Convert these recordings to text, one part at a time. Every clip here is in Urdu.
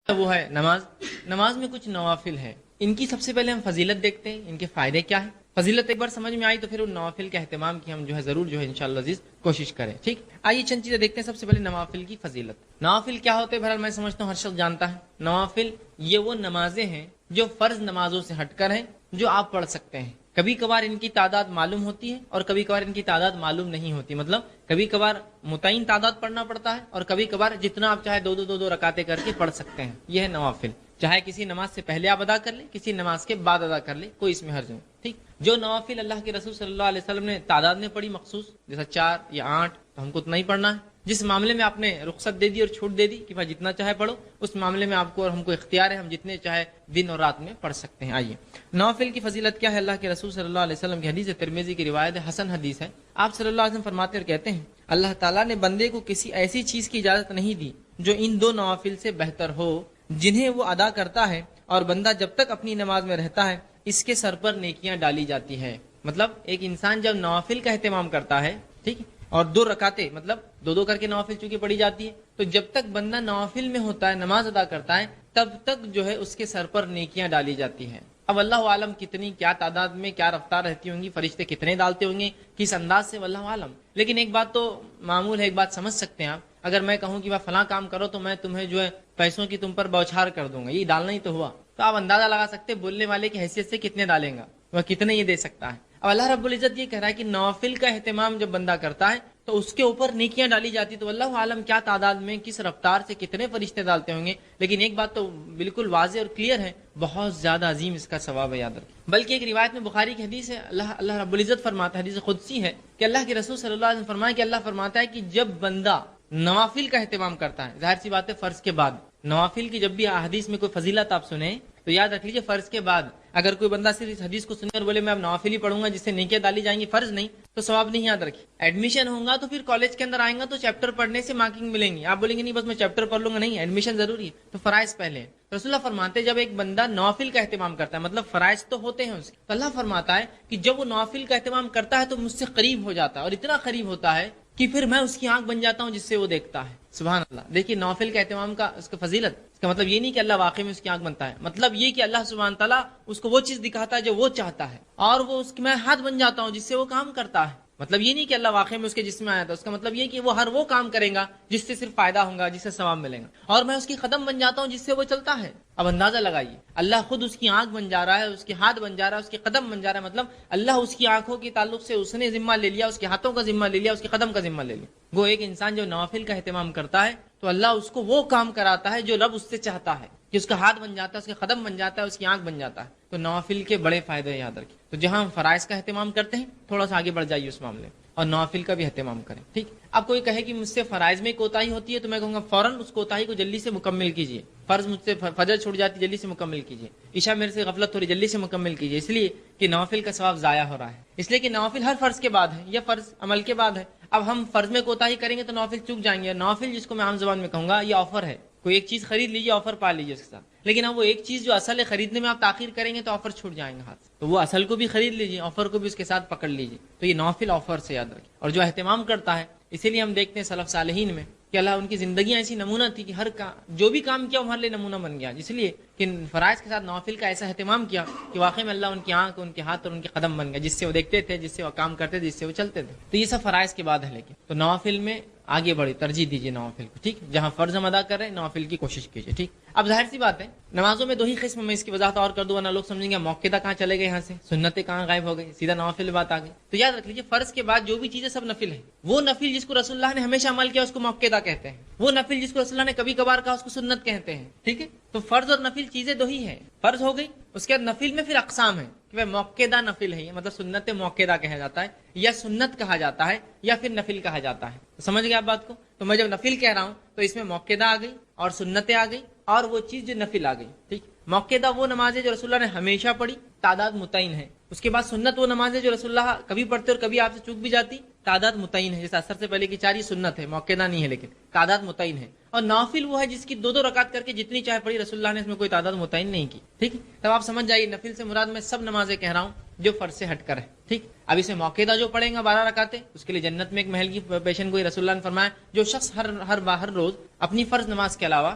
وہ ہے نماز. نماز میں کچھ نوافل ہیں، ان کی سب سے پہلے ہم فضیلت دیکھتے ہیں، ان کے فائدے کیا ہیں. فضیلت ایک بار سمجھ میں آئی تو پھر ان نوافل کے اہتمام کی ہم ضرور انشاءاللہ عزیز کوشش کریں. ٹھیک، آئیے چند چیزیں دیکھتے ہیں. سب سے پہلے نوافل کی فضیلت. نوافل کیا ہوتے ہیں؟ بہرحال میں سمجھتا ہوں ہر شخص جانتا ہے. نوافل یہ وہ نمازیں ہیں جو فرض نمازوں سے ہٹ کر ہیں، جو آپ پڑھ سکتے ہیں. کبھی کبھار ان کی تعداد معلوم ہوتی ہے اور کبھی کبھار ان کی تعداد معلوم نہیں ہوتی. مطلب کبھی کبھار متعین تعداد پڑھنا پڑتا ہے اور کبھی کبھار جتنا آپ چاہے دو رکعتیں کر کے پڑھ سکتے ہیں. یہ ہے نوافل. چاہے کسی نماز سے پہلے آپ ادا کر لیں، کسی نماز کے بعد ادا کر لیں، کوئی اس میں حرج نہیں. ٹھیک، جو نوافل اللہ کے رسول صلی اللہ علیہ وسلم نے تعداد میں پڑھی مخصوص، جیسا 4 یا 8، تو ہم کو اتنا ہی پڑھنا ہے. جس معاملے میں آپ نے رخصت دے دی اور چھوٹ دے دی کہ بھائی جتنا چاہے پڑھو، اس معاملے میں آپ کو اور ہم کو اختیار ہے، ہم جتنے چاہے دن اور رات میں پڑھ سکتے ہیں. آئیے نوافل کی فضیلت کیا ہے. اللہ کے رسول صلی اللہ علیہ وسلم کی حدیث ہے، ترمذی کی روایت ہے، حسن حدیث ہے. آپ صلی اللہ علیہ وسلم فرماتے اور کہتے ہیں، اللہ تعالیٰ نے بندے کو کسی ایسی چیز کی اجازت نہیں دی جو ان 2 نوافل سے بہتر ہو، جنہیں وہ ادا کرتا ہے اور بندہ جب تک اپنی نماز میں رہتا ہے اس کے سر پر نیکیاں ڈالی جاتی ہے. مطلب ایک انسان جب نوافل کا اہتمام کرتا ہے، ٹھیک، اور 2 رکعتیں مطلب 2 کر کے نوافل چونکہ پڑھی جاتی ہے، تو جب تک بندہ نوافل میں ہوتا ہے، نماز ادا کرتا ہے، تب تک اس کے سر پر نیکیاں ڈالی جاتی ہیں. اب اللہ عالم کتنی کیا تعداد میں کیا رفتار رہتی ہوں گی، فرشتے کتنے ڈالتے ہوں گے، کس انداز سے، واللہ عالم. لیکن ایک بات تو معمول ہے، ایک بات سمجھ سکتے ہیں آپ. اگر میں کہوں کہ فلاں کام کرو تو میں تمہیں پیسوں کی تم پر بوچھار کر دوں گا، یہ ڈالنا ہی تو ہوا، تو آپ اندازہ لگا سکتے بولنے والے کی حیثیت سے کتنے ڈالیں گا، وہ کتنے یہ دے سکتا ہے. اب اللہ رب العزت یہ کہہ رہا ہے کہ نوافل کا اہتمام جب بندہ کرتا ہے تو اس کے اوپر نیکیاں ڈالی جاتی. تو اللہ عالم کیا تعداد میں کس رفتار سے کتنے فرشتے ڈالتے ہوں گے. لیکن ایک بات تو بالکل واضح اور کلیئر ہے، بہت زیادہ عظیم اس کا ثواب ہے، یاد رکھیں. بلکہ ایک روایت میں بخاری کی حدیث ہے، اللہ رب العزت فرماتا ہے، حدیث قدسی ہے، کہ اللہ کے رسول صلی اللہ علیہ وسلم فرمایا کہ اللہ فرماتا ہے کہ جب بندہ نوافل کا اہتمام کرتا ہے، ظاہر سی بات ہے فرض کے بعد، نوافل کی جب بھی حدیث میں کوئی فضیلت آپ سنیں تو یاد رکھ لیجیے فرض کے بعد. اگر کوئی بندہ صرف اس حدیث کو سنے اور بولے میں اب نوافل ہی پڑھوں گا جس سے نیکیاں ڈالی جائیں گی، فرض نہیں، تو ثواب نہیں. یاد رکھیے ایڈمیشن ہوگا تو پھر کالج کے اندر آئیں گا تو چیپٹر پڑھنے سے مارکنگ ملیں گی. آپ بولیں گے نہیں بس میں چیپٹر پڑھ لوں گا، نہیں، ایڈمیشن ضروری ہے. تو فرائض پہلے. رسول اللہ فرماتے ہیں جب ایک بندہ نوافل کا اہتمام کرتا ہے، مطلب فرائض تو ہوتے ہیں اس کے، تو اللہ فرماتا ہے کہ جب وہ نوافل کا اہتمام کرتا ہے تو مجھ سے قریب ہو جاتا ہے، اور اتنا قریب ہوتا ہے کہ پھر میں اس کی آنکھ بن جاتا ہوں جس سے وہ دیکھتا ہے. سبحان اللہ. دیکھیے نوافل کا اہتمام کا اس کا فضیلت، اس کا مطلب یہ نہیں کہ اللہ واقعی میں اس کی آنکھ بنتا ہے، مطلب یہ کہ اللہ سبحانہ تعالیٰ اس کو وہ چیز دکھاتا ہے جو وہ چاہتا ہے، اور وہ اس کی میں ہاتھ بن جاتا ہوں جس سے وہ کام کرتا ہے. مطلب یہ نہیں کہ اللہ واقعی میں اس کے جسم میں آیا تھا، اس کا مطلب یہ کہ وہ ہر وہ کام کرے گا جس سے صرف فائدہ ہوگا، جس سے ثواب ملے گا، اور میں اس کی قدم بن جاتا ہوں جس سے وہ چلتا ہے. اب اندازہ لگائیے، اللہ خود اس کی آنکھ بن جا رہا ہے، اس کے ہاتھ بن جا رہا ہے، اس کے قدم بن جا رہا ہے. مطلب اللہ اس کی آنکھوں کے تعلق سے اس نے ذمہ لے لیا، اس کے ہاتھوں کا ذمہ لے لیا، اس کے قدم کا ذمہ لے لیا. وہ ایک انسان جو نوافل کا اہتمام کرتا ہے تو اللہ اس کو وہ کام کراتا ہے جو رب اس سے چاہتا ہے، کہ اس کا ہاتھ بن جاتا ہے، اس کے قدم بن جاتا ہے، اس کی آنکھ بن جاتا ہے. تو نوافل کے بڑے فائدے یاد رکھیں. تو جہاں ہم فرائض کا اہتمام کرتے ہیں تھوڑا سا آگے بڑھ جائیے اس معاملے میں، اور نوافل کا بھی اہتمام کریں. ٹھیک، اب کوئی کہے کہ مجھ سے فرائض میں کوتاہی ہوتی ہے تو میں کہوں گا فوراً اس کوتاہی کو جلدی سے مکمل کیجیے. فرض مجھ سے فجر چھوٹ جاتی جلدی سے مکمل کیجیے، عشاء میرے سے غفلت تھوڑی جلدی سے مکمل کیجیے، اس لیے کہ نوافل کا ثواب ضائع ہو رہا ہے. اس لیے کہ نوافل ہر فرض کے بعد ہے یا فرض عمل کے بعد ہے. اب ہم فرض میں کوتاہی کریں گے تو نوافل چوک جائیں گے. نوافل جس کو میں عام زبان میں کہوں گا یہ آفر ہے، کوئی ایک چیز خرید لیجیے، آفر پا لیجیے اس کے ساتھ. لیکن اب وہ ایک چیز جو اصل ہے خریدنے میں آپ تاخیر کریں گے تو آفر چھوٹ جائیں گے ہاتھ سے. تو وہ اصل کو بھی خرید لیجیے، آفر کو بھی اس کے ساتھ پکڑ لیجیے. تو یہ نوافل آفر سے یاد رکھیں. اور جو اہتمام کرتا ہے، اسی لیے ہم دیکھتے ہیں سلف صالحین میں کہ اللہ ان کی زندگیاں ایسی نمونہ تھی کہ ہر جو بھی کام کیا وہ ہمارے لیے نمونہ بن گیا، اس لیے کہ فرائض کے ساتھ نوافل کا ایسا اہتمام کیا کہ واقعی میں اللہ ان کی آنکھ، ان کے ہاتھ اور ان کے قدم بن گیا، جس سے وہ دیکھتے تھے، جس سے وہ کام کرتے تھے، جس سے وہ چلتے تھے. تو یہ سب فرائض کے بعد ہے. لیکن تو نوافل میں آگے بڑھے، ترجیح دیجیے نوافل کو. ٹھیک، جہاں فرض ہم ادا کر رہے ہیں نوافل کی کوشش کیجیے. ٹھیک، اب ظاہر سی بات ہے نمازوں میں 2 ہی قسم، میں اس کی وضاحت اور کر دوں ورنہ لوگ سمجھیں گے موقعہ کہاں چلے گئے، یہاں سے سنتیں کہاں غائب ہو گئی، سیدھا نوافل بات آ گئی. تو یاد رکھ لیجیے فرض کے بعد جو بھی چیزیں سب نفل ہے. وہ نفل جس کو رسول اللہ نے ہمیشہ عمل کیا اس کو موقعہ کہتے ہیں. وہ نفل جس کو رسول اللہ نے کبھی کبھار کہا اس کو سنت کہتے ہیں. ٹھیک ہے، تو فرض اور نفل چیزیں 2 ہی ہیں. فرض ہو گئی، اس کے بعد نفل میں پھر اقسام ہے کہ موقعہ نفل ہے، یہ مطلب سنت موقعہ کہا جاتا ہے، یا سنت کہا جاتا ہے، یا پھر نفل کہا جاتا ہے. تو سمجھ گئے آپ بات کو. تو میں جب نفل کہہ رہا ہوں تو اس میں موقعہ آ گئی اور سنتیں آ گئی اور وہ چیز جو نفل آ گئی. ٹھیک، موقعہ وہ نماز ہے جو رسول اللہ نے ہمیشہ پڑھی، تعداد متعین ہے. اس کے بعد سنت وہ نماز ہے جو رسول اللہ کبھی پڑھتے اور کبھی آپ سے چوک بھی جاتی، تعداد متعین ہے. جیسے اثر سے پہلے کی 4 سنت ہے، موقعہ نہیں ہے لیکن تعداد متعین ہے. اور نافل وہ ہے جس کی 2 رکعت کر کے جتنی چاہے پڑھی، رسول اللہ نے اس میں کوئی تعداد متعین نہیں کی. ٹھیک، تب آپ سمجھ جائیے نفل سے مراد میں سب نمازیں کہہ رہا ہوں جو فرض سے ہٹ کر ہے. ٹھیک، اب اسے موقعہ جو پڑھیں گا 12 رکعتیں، اس کے لیے جنت میں ایک محل کی پیشن گوئی رسول اللہ نے فرمایا. جو شخص ہر روز اپنی فرض نماز کے علاوہ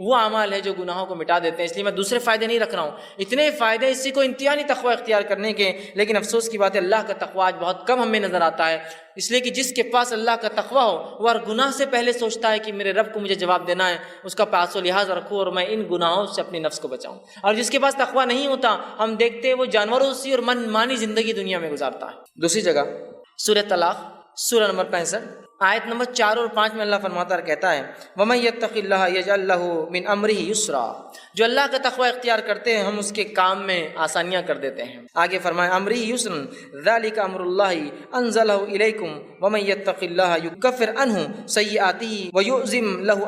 وہ اعمال ہے جو گناہوں کو مٹا دیتے ہیں، اس لیے میں دوسرے فائدے نہیں رکھ رہا ہوں، اتنے فائدے اسی کو انتہائی تقوی اختیار کرنے کے، لیکن افسوس کی بات ہے اللہ کا تقوی آج بہت کم ہمیں نظر آتا ہے، اس لیے کہ جس کے پاس اللہ کا تقوی ہو وہ ہر گناہ سے پہلے سوچتا ہے کہ میرے رب کو مجھے جواب دینا ہے، اس کا پاس و لحاظ رکھوں اور میں ان گناہوں سے اپنی نفس کو بچاؤں۔ اور جس کے پاس تقوی نہیں ہوتا، ہم دیکھتے ہیں وہ جانوروں سی اور من مانی زندگی دنیا میں گزارتا ہے۔ دوسری جگہ سورہ طلاق سورہ نمبر 65 آیت نمبر 4 اور 5 میں اللہ فرماتا اور کہتا ہے وَمَن يَتَّقِ اللَّهَ يَجْعَل لَّهُ مِنْ أَمْرِهِ يُسْرًا، جو اللہ کا تقوی اختیار کرتے ہیں ہم اس کے کام میں آسانیاں کر دیتے ہیں۔ آگے فرمائے أَمْرِهِ يُسْرًا ذَلِكَ أَمْرُ اللَّهِ أَنزَلَهُ إِلَيْكُمْ وَمَن يَتَّقِ اللَّهَ يُكَفِّرْ عَنْهُ سَيِّئَاتِهِ وَيُعْظِمْ لَهُ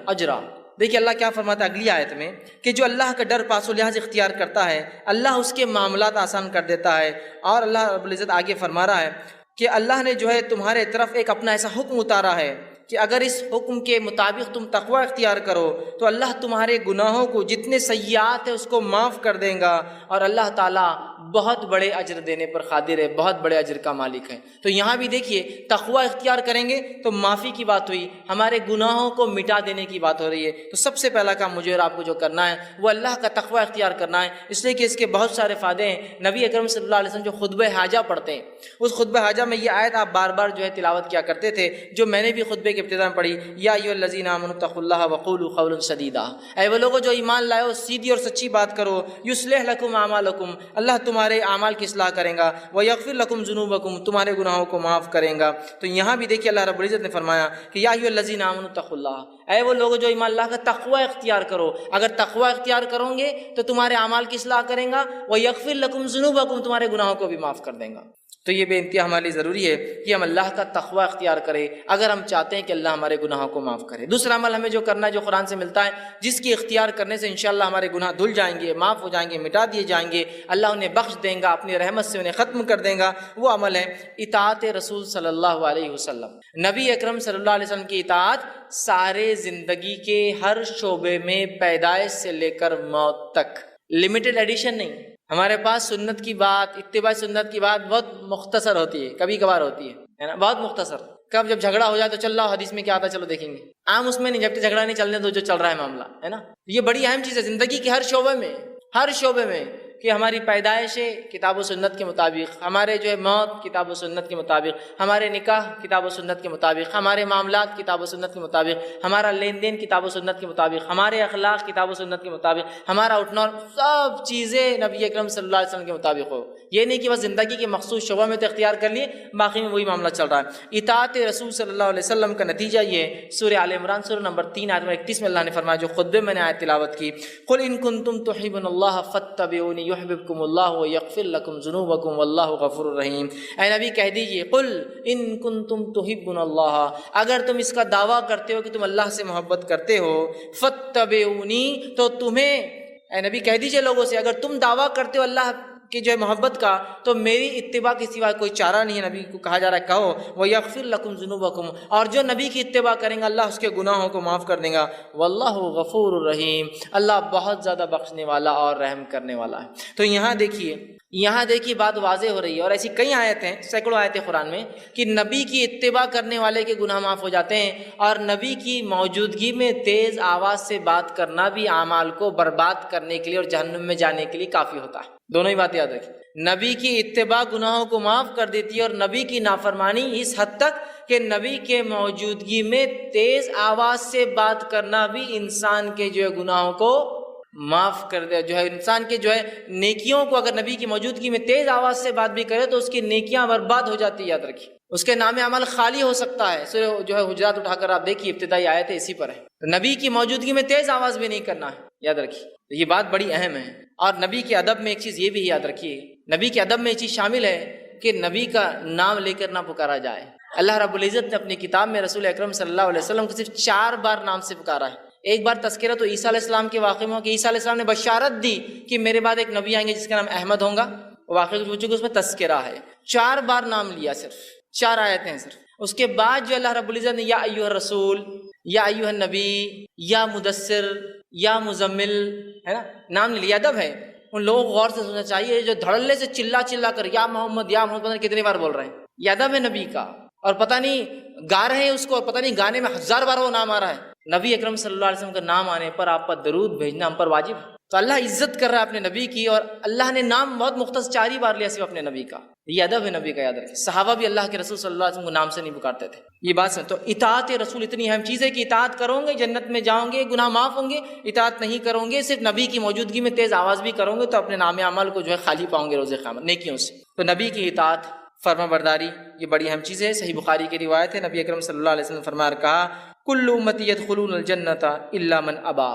أَجْرًا۔ دیکھیے اللہ کیا فرماتا ہے اگلی آیت میں کہ جو اللہ کا ڈر پاس و لحاظ اختیار کرتا ہے اللہ اس کے معاملات آسان کر دیتا ہے، اور اللہ رب العزت آگے فرما رہا ہے کہ اللہ نے جو ہے تمہارے طرف ایک اپنا ایسا حکم اتارا ہے کہ اگر اس حکم کے مطابق تم تقوی اختیار کرو تو اللہ تمہارے گناہوں کو جتنے سیئات ہیں اس کو معاف کر دیں گا، اور اللہ تعالیٰ بہت بڑے اجر دینے پر قادر ہے، بہت بڑے اجر کا مالک ہے۔ تو یہاں بھی دیکھیے تقوی اختیار کریں گے تو معافی کی بات ہوئی، ہمارے گناہوں کو مٹا دینے کی بات ہو رہی ہے۔ تو سب سے پہلا کام مجھے اور آپ کو جو کرنا ہے وہ اللہ کا تقوی اختیار کرنا ہے، اس لیے کہ اس کے بہت سارے فائدے ہیں۔ نبی اکرم صلی اللہ علیہ وسلم جو خطبہ حاجہ پڑھتے ہیں اس خطبہ حاجہ میں یہ آیت آپ بار بار جو ہے تلاوت کیا کرتے تھے، جو میں نے بھی خطبے کے ابتدا میں پڑھی، یا ایھا الذین آمنوا اتقوا اللہ وقولوا قولا سدیدا، اے وہ لوگوں جو ایمان لائے ہو سیدھی اور سچی بات کرو، یصلح لکم اعمالکم، اللہ تمہارے اعمال کی اصلاح کرے گا، ویغفر لکم ذنوبکم، تمہارے گناہوں کو معاف کرے گا۔ تو یہاں بھی دیکھیے اللہ رب العزت نے فرمایا کہ یا ایھا الذین آمنوا اتقوا اللہ، اے وہ لوگ جو ایمان اللہ کا تقوی اختیار کرو، اگر تقوی اختیار کرو گے تو تمہارے اعمال کی اصلاح کریں گا، ویغفر لکم ذنوبکم، تمہارے گناہوں کو بھی معاف کر دیں گا۔ تو یہ بے انتہا ہمارے لیے ضروری ہے کہ ہم اللہ کا تقوی اختیار کریں اگر ہم چاہتے ہیں کہ اللہ ہمارے گناہوں کو معاف کرے۔ دوسرا عمل ہمیں جو کرنا ہے جو قرآن سے ملتا ہے، جس کی اختیار کرنے سے انشاءاللہ ہمارے گناہ دھل جائیں گے، معاف ہو جائیں گے، مٹا دیے جائیں گے، اللہ انہیں بخش دیں گا، اپنی رحمت سے انہیں ختم کر دیں گا، وہ عمل ہے اطاعت رسول صلی اللہ علیہ وسلم۔ نبی اکرم صلی اللہ علیہ وسلم کی اطاعت سارے زندگی کے ہر شعبے میں، پیدائش سے لے کر موت تک، لمیٹڈ ایڈیشن نہیں۔ ہمارے پاس سنت کی بات، اتباع سنت کی بات بہت مختصر ہوتی ہے، کبھی کبھار ہوتی ہے نا، بہت مختصر۔ کب جب جھگڑا ہو جائے تو چل رہا حدیث میں کیا آتا ہے چلو دیکھیں گے، عام اس میں نہیں، جب تک جھگڑا نہیں چلنے دو جو چل رہا ہے معاملہ، ہے نا۔ یہ بڑی اہم چیز ہے زندگی کے ہر شعبے میں کہ ہماری پیدائش کتاب و سنت کے مطابق، ہمارے جو ہے موت کتاب و سنت کے مطابق، ہمارے نکاح کتاب و سنت کے مطابق، ہمارے معاملات کتاب و سنت کے مطابق، ہمارا لین دین کتاب و سنت کے مطابق، ہمارے اخلاق کتاب و سنت کے مطابق، ہمارا اٹھنا، سب چیزیں نبی اکرم صلی اللہ علیہ وسلم کے مطابق ہو۔ یہ نہیں کہ بس زندگی کے مخصوص شعبہ میں تو اختیار کر لیے باقی میں وہی معاملہ چل رہا ہے۔ اطاعت رسول صلی اللہ علیہ وسلم کا نتیجہ یہ ہے، سورہ آل عمران سورہ نمبر 3 آیت نمبر 31 میں اللہ نے فرمایا، جو خطبے میں نے آیت تلاوت کی، قل ان کنتم تحبون اللہ فاتبعونی یحببکم اللہ ویغفر لکم ذنوبکم واللہ غفور الرحیم۔ اے نبی کہہ دیجئے، قل ان کنتم تحبون اللہ، اگر تم اس کا دعویٰ کرتے ہو کہ تم اللہ سے محبت کرتے ہو، فاتبعونی، تو تمہیں، اے نبی کہہ دیجئے لوگوں سے، اگر تم دعویٰ کرتے ہو اللہ کی جو ہے محبت کا، تو میری اتباع کے سوا کوئی چارہ نہیں ہے۔ نبی کو کہا جا رہا ہے کہو وَيَغْفِرْ لَكُمْ ذُنُوبَكُمْ، اور جو نبی کی اتباع کریں گا اللہ اس کے گناہوں کو معاف کر دیں گا، واللہ غفور الرحیم، اللہ بہت زیادہ بخشنے والا اور رحم کرنے والا ہے۔ تو یہاں دیکھیے بات واضح ہو رہی ہے، اور ایسی کئی آیتیں، سینکڑوں آیتیں قرآن میں کہ نبی کی اتباع کرنے والے کے گناہ معاف ہو جاتے ہیں، اور نبی کی موجودگی میں تیز آواز سے بات کرنا بھی اعمال کو برباد کرنے کے لیے اور جہنم میں جانے کے لیے کافی ہوتا ہے۔ دونوں ہی بات یاد رکھیں، نبی کی اتباع گناہوں کو معاف کر دیتی ہے، اور نبی کی نافرمانی اس حد تک کہ نبی کے موجودگی میں تیز آواز سے بات کرنا بھی انسان کے جو ہے گناہوں کو معاف کر دے، جو ہے انسان کے جو ہے نیکیوں کو، اگر نبی کی موجودگی میں تیز آواز سے بات بھی کرے تو اس کی نیکیاں برباد ہو جاتی ہے، یاد رکھیے، اس کے نام عمل خالی ہو سکتا ہے۔ سورہ جو ہے حجرات اٹھا کر آپ دیکھیے، ابتدائی آیت اسی پر ہے، نبی کی موجودگی میں تیز آواز بھی نہیں کرنا ہے، یاد رکھیے، یہ بات بڑی اہم ہے۔ اور نبی کے ادب میں ایک چیز یہ بھی یاد رکھیے، نبی کے ادب میں یہ چیز شامل ہے کہ نبی کا نام لے کر نہ پکارا جائے۔ اللہ رب العزت نے اپنی کتاب میں رسول اکرم صلی اللہ علیہ وسلم کو صرف 4 بار نام سے پکارا ہے۔ ایک بار تذکرہ تو عیسیٰ علیہ السلام کے واقعے میں ہو کہ عیسیٰ علیہ السلام نے بشارت دی کہ میرے بعد ایک نبی آئیں گے جس کا نام احمد ہوگا، واقعہ کچھ چونکہ اس میں تذکرہ ہے، 4 بار نام لیا، صرف 4 آیتیں ہیں صرف۔ اس کے بعد جو اللہ رب العزت نے یا ایھا الرسول، یا ایھا النبی، یا مدثر، یا مزمل، ہے نا، نام لیا، ادب ہے۔ ان لوگوں کو غور سے سننا چاہیے جو دھڑلے سے چلا کر یا محمد یا محمد، پتہ نہیں کتنی بار بول رہے ہیں، یہ ادب ہے نبی کا، اور پتہ نہیں گا رہے ہیں اس کو، اور پتہ نہیں گانے میں 1000 بار وہ نام آ رہا ہے، نبی اکرم صلی اللہ علیہ وسلم کا نام آنے پر آپ پر درود بھیجنا ہم پر واجب ہے۔ تو اللہ عزت کر رہا ہے اپنے نبی کی، اور اللہ نے نام بہت مختصر 4 ہی بار لیا صرف اپنے نبی کا۔ یہ ادب ہے نبی کا، یاد رکھیں۔ صحابہ بھی اللہ کے رسول صلی اللہ علیہ وسلم کو نام سے نہیں پکارتے تھے، یہ بات سن۔ تو اطاعت رسول اتنی اہم چیز ہے کہ اطاعت کرو گے جنت میں جاؤ گے، گناہ معاف ہوں گے۔ اطاعت نہیں کرو گے، صرف نبی کی موجودگی میں تیز آواز بھی کرو گے، تو اپنے نام اعمال کو جو ہے خالی پاؤں گے روز قیامت نیکیوں سے۔ تو نبی کی اطاعت، فرما برداری، یہ بڑی اہم چیز ہے۔ صحیح بخاری کی روایت ہے، نبی اکرم صلی اللہ علیہ وسلم فرمایا کہا کل امتی یدخلون الجنت الا من ابا،